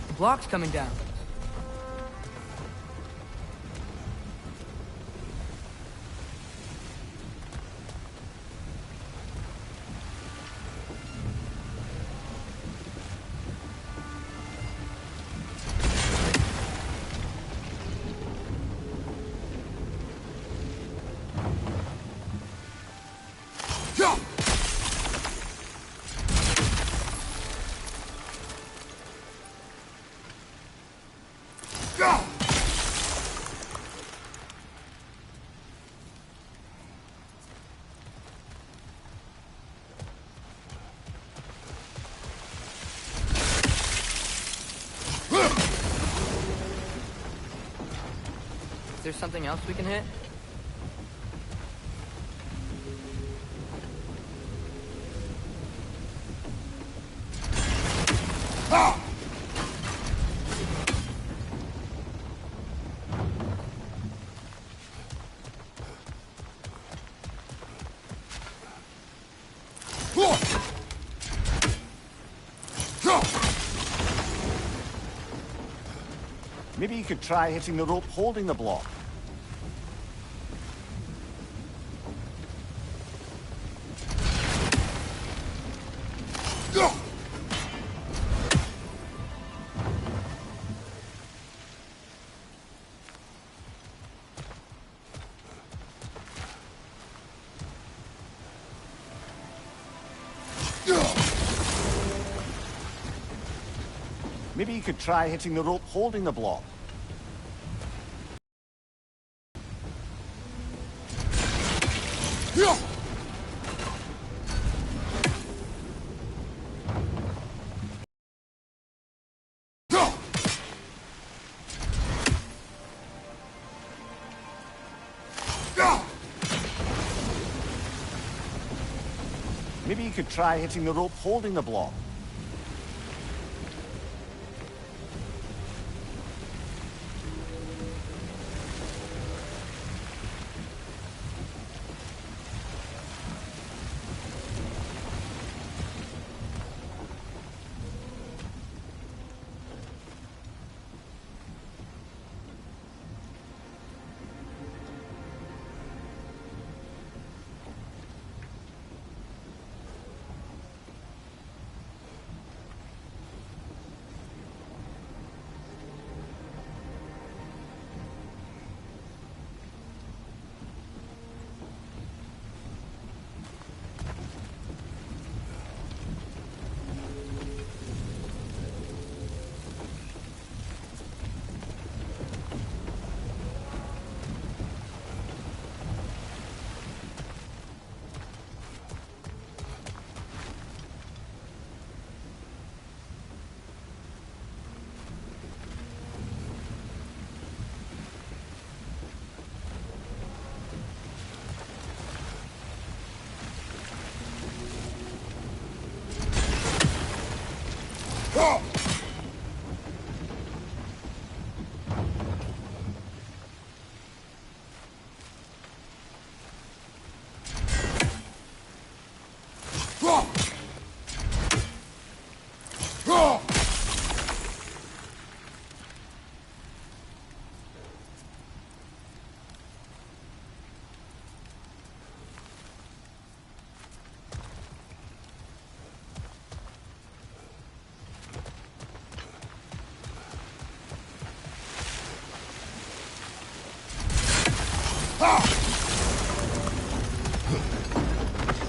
The block's coming down. Is there something else we can hit? Maybe you could try hitting the rope holding the block. Maybe you could try hitting the rope holding the block. Maybe you could try hitting the rope holding the block.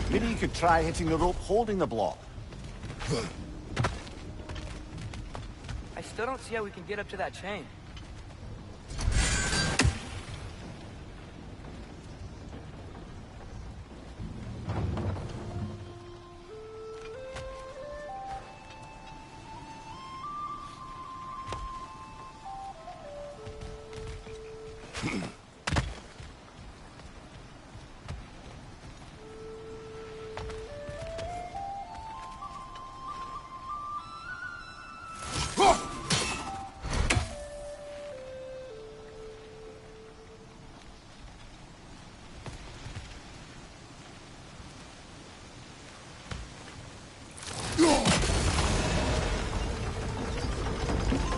Maybe you could try hitting the rope holding the block. I still don't see how we can get up to that chain.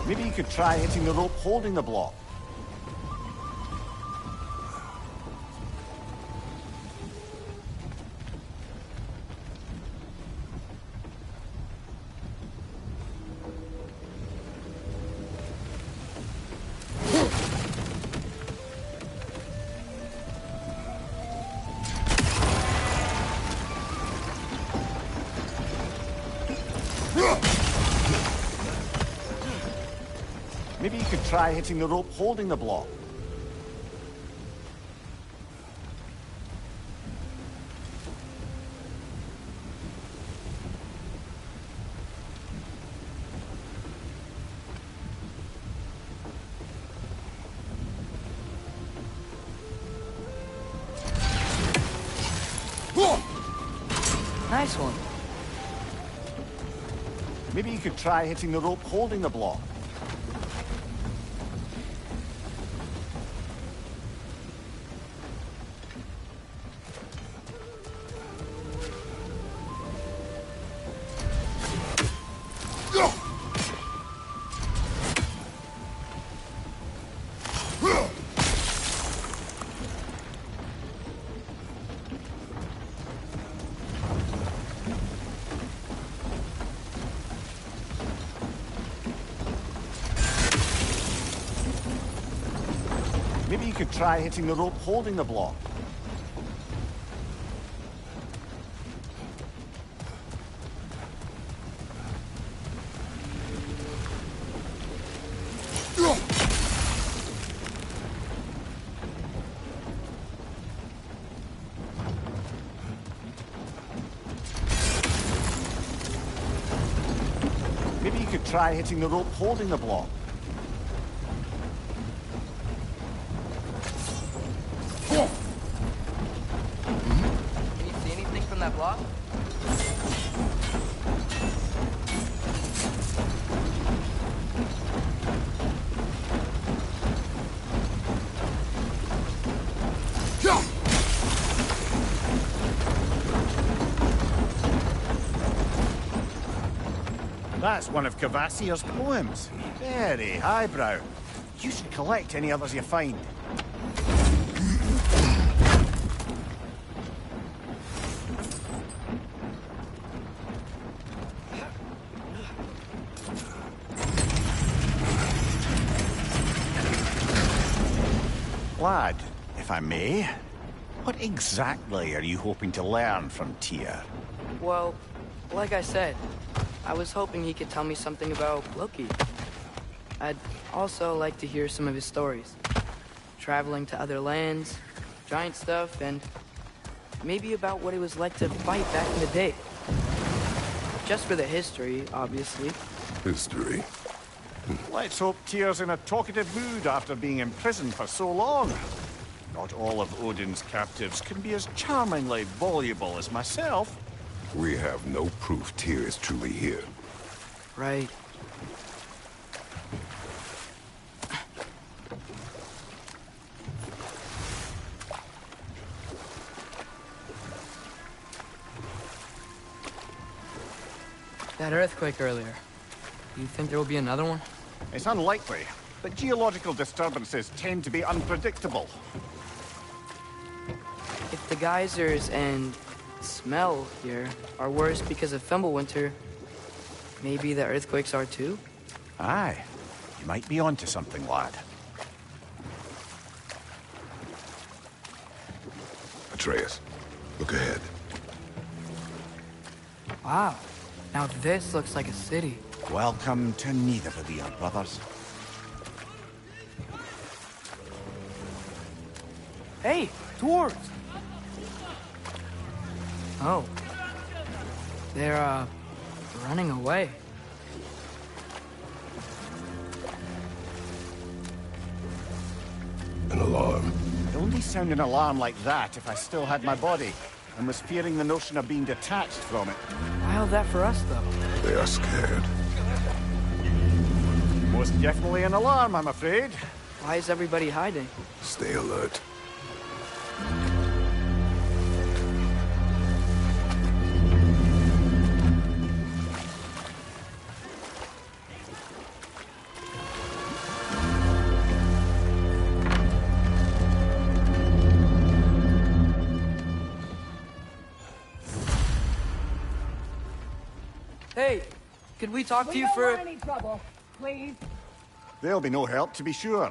Maybe you could try hitting the rope holding the block. Maybe you could try hitting the rope holding the block. Nice one. Maybe you could try hitting the rope holding the block. Maybe you could try hitting the rope holding the block. Maybe you could try hitting the rope holding the block. Can you see anything from that block? That's one of Cavassier's poems. Very highbrow. You should collect any others you find. Lad, if I may, what exactly are you hoping to learn from Tyr? Well, like I said, I was hoping he could tell me something about Loki. I'd also like to hear some of his stories. Traveling to other lands, giant stuff, and maybe about what it was like to fight back in the day. Just for the history, obviously. History. Let's hope Tyr's in a talkative mood after being imprisoned for so long. Not all of Odin's captives can be as charmingly voluble as myself. We have no proof Tyr is truly here. Right. That earthquake earlier. Do you think there will be another one? It's unlikely, but geological disturbances tend to be unpredictable. If the geysers and smell here are worse because of Fimbulwinter, maybe the earthquakes are too? Aye. You might be onto something, lad. Atreus, look ahead. Wow. Now this looks like a city. Welcome to Nidavellir, brothers. Hey, dwarves! Oh. They're, running away. An alarm. I'd only sound an alarm like that if I still had my body, and was fearing the notion of being detached from it. How's that for us, though? They are scared. Most definitely an alarm, I'm afraid. Why is everybody hiding? Stay alert. Hey, could we talk to you for... We don't want any trouble, please. There'll be no help, to be sure.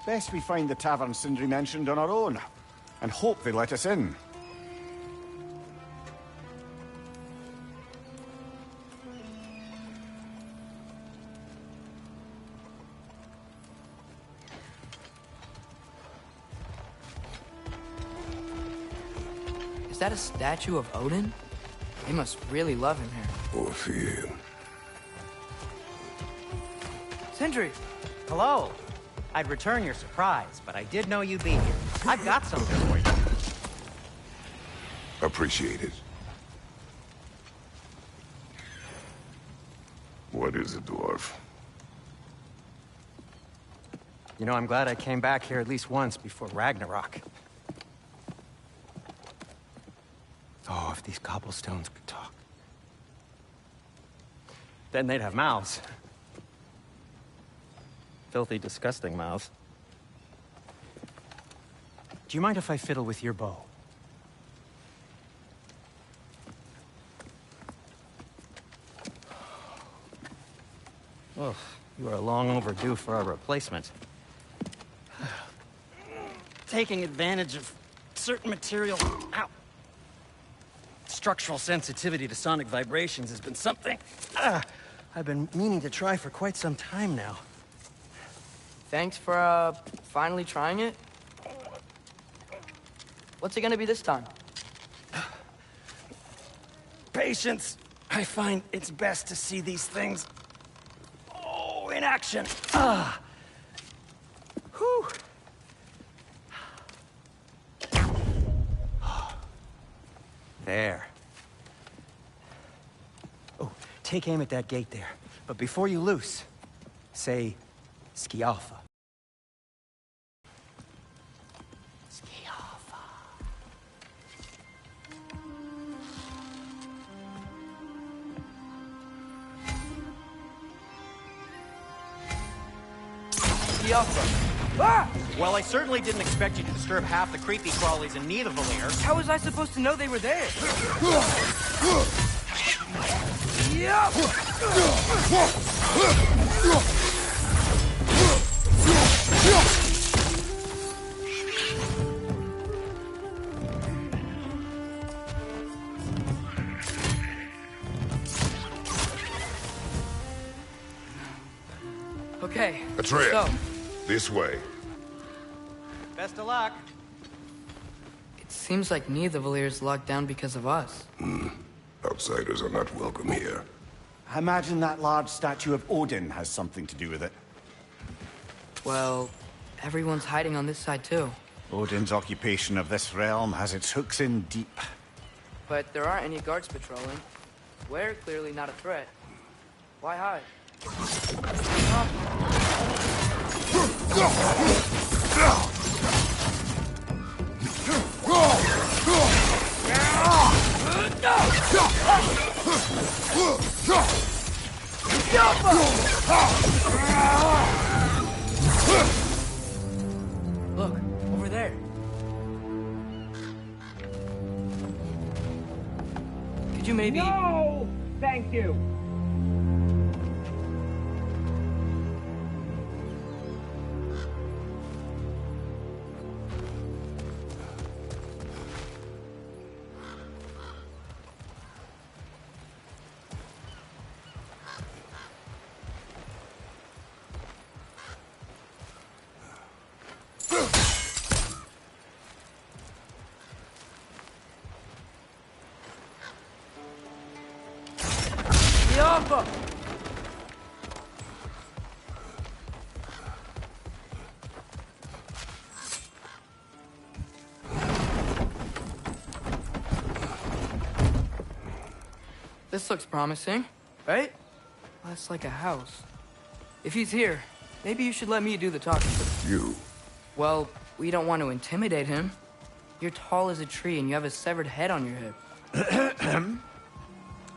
Best we find the tavern Sindri mentioned on our own, and hope they let us in. Is that a statue of Odin? They must really love him here. Or fear him. Sindri! Hello. I'd return your surprise, but I did know you'd be here. I've got something for you. Appreciate it. What is it, dwarf? You know, I'm glad I came back here at least once before Ragnarok. Oh, if these cobblestones could talk. Then they'd have mouths. Filthy, disgusting mouths. Do you mind if I fiddle with your bow? Oh, you are long overdue for a replacement. Taking advantage of certain material... Ow! Structural sensitivity to sonic vibrations has been something I've been meaning to try for quite some time now. Thanks for, finally trying it. What's it gonna be this time? Patience. I find it's best to see these things... Oh, in action. Whew. There. Oh, take aim at that gate there. But before you loose, say, Skialfa. Skialfa. Skialfa. Ah! Well, I certainly didn't expect you to disturb half the creepy crawlies in Nidavellir. How was I supposed to know they were there? Yep! Okay. Atreus, So, this way. Best of luck. it seems like Nidavellir's locked down because of us. Outsiders are not welcome here. I imagine that large statue of Odin has something to do with it. Well, everyone's hiding on this side too. Odin's occupation of this realm has its hooks in deep. But there aren't any guards patrolling. We're clearly not a threat. Why hide? Look, over there. Could you maybe... No! Thank you. Yoppa! This looks promising, right? That's like a house. If he's here, maybe you should let me do the talking. You. Well, we don't want to intimidate him. You're tall as a tree and you have a severed head on your hip.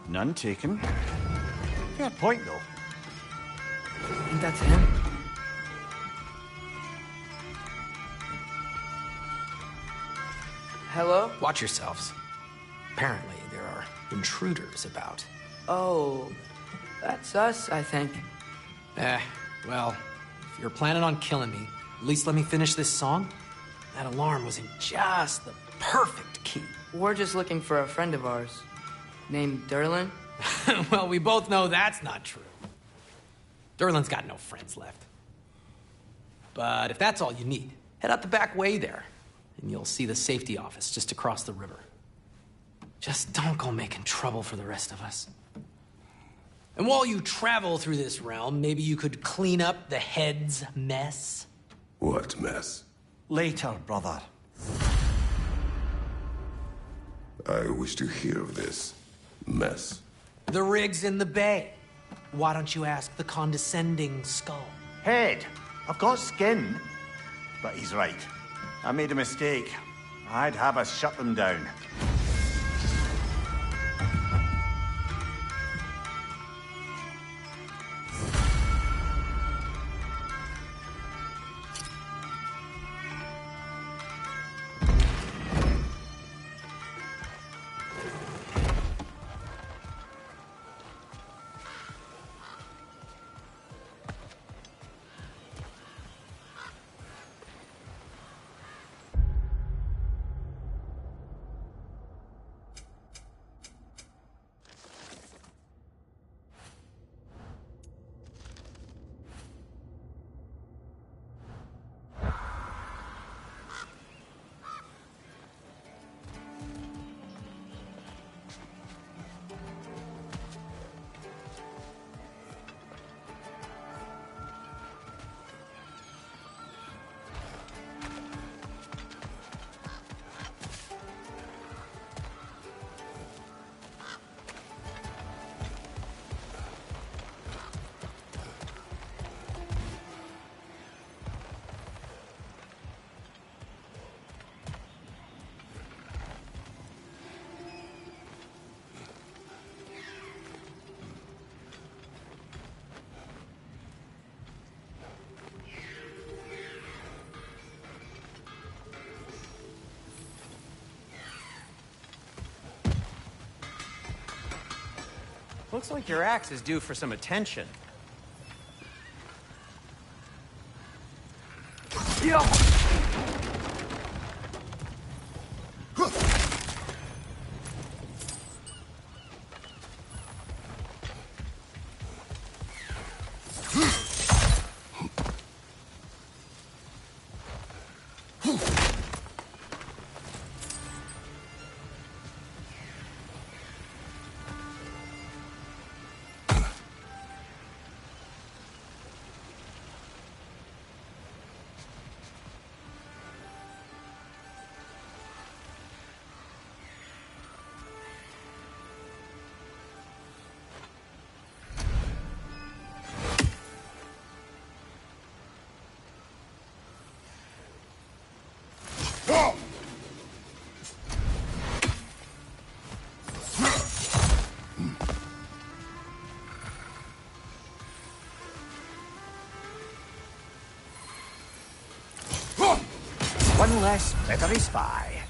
None taken. Fair point, though. Think that's him? Hello? Watch yourselves. Apparently, there are intruders about. Oh, that's us, I think. Well, if you're planning on killing me, at least let me finish this song. That alarm was in just the perfect key. We're just looking for a friend of ours named Derlin. Well, we both know that's not true. Derlin's got no friends left. But if that's all you need, head out the back way there, and you'll see the safety office just across the river. Just don't go making trouble for the rest of us. And while you travel through this realm, maybe you could clean up the head's mess? What mess? Later, brother. I wish to hear of this mess. The rig's in the bay. Why don't you ask the condescending skull? Head. I've got skin. But he's right. I made a mistake. I'd have us shut them down. Looks like your axe is due for some attention. One less feathery spy.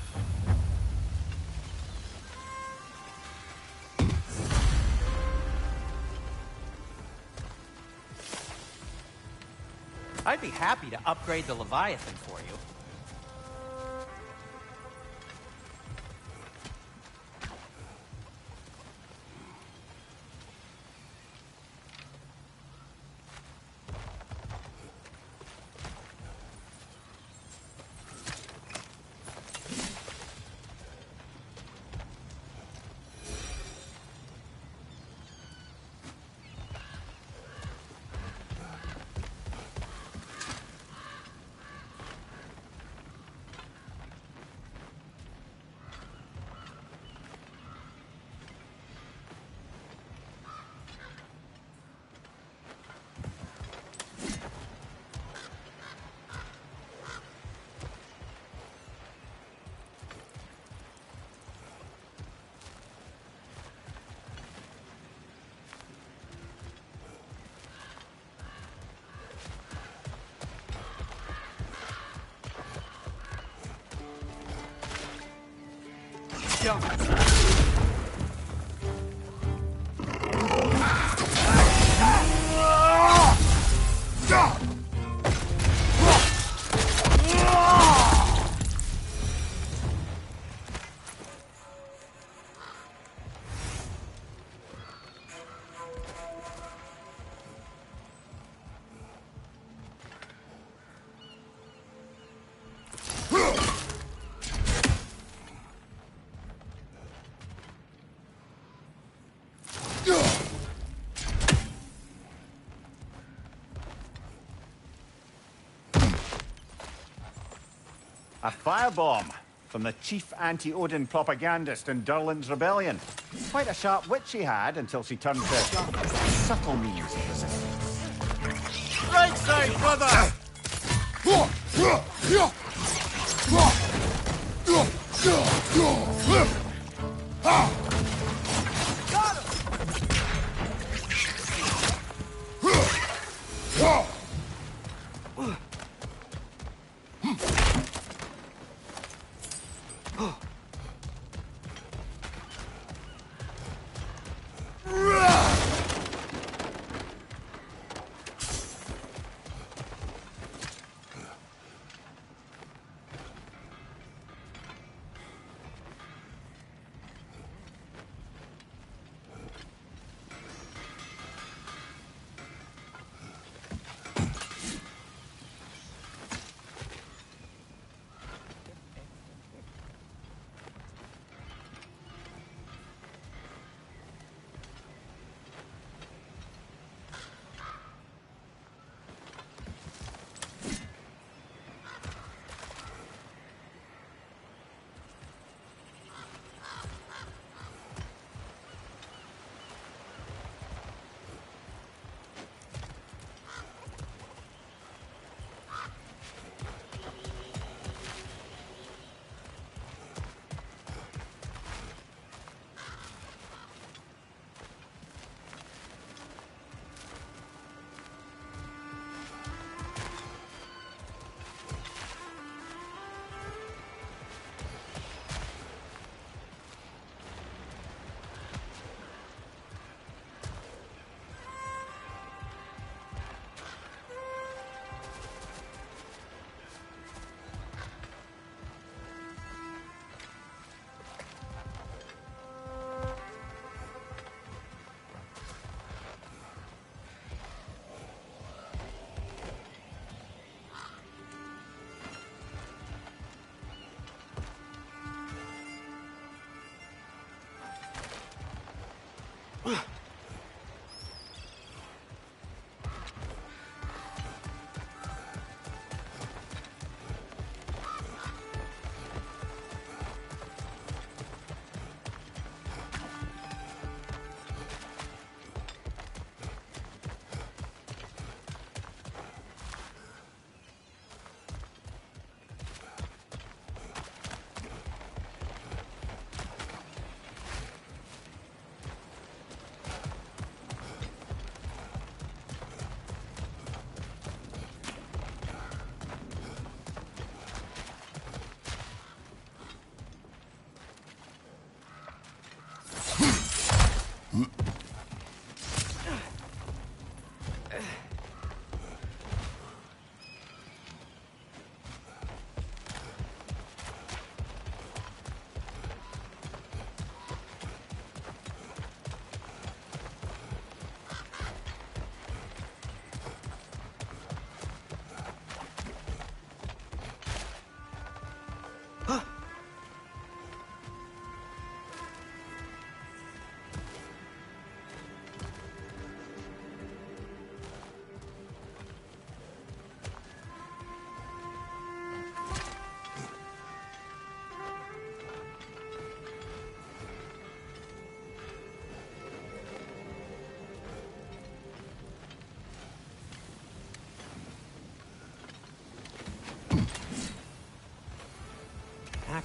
I'd be happy to upgrade the Leviathan for you. A firebomb from the chief anti-Odin propagandist in Durlin's rebellion. Quite a sharp wit she had until she turned to subtle means of resistance. Right side, brother!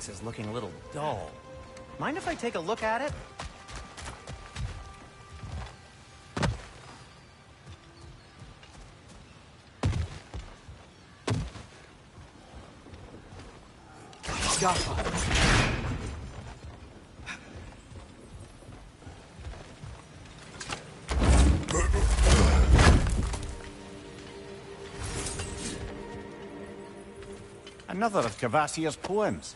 box is looking a little dull. Mind if I take a look at it? Godfather. Another of Cavassier's poems.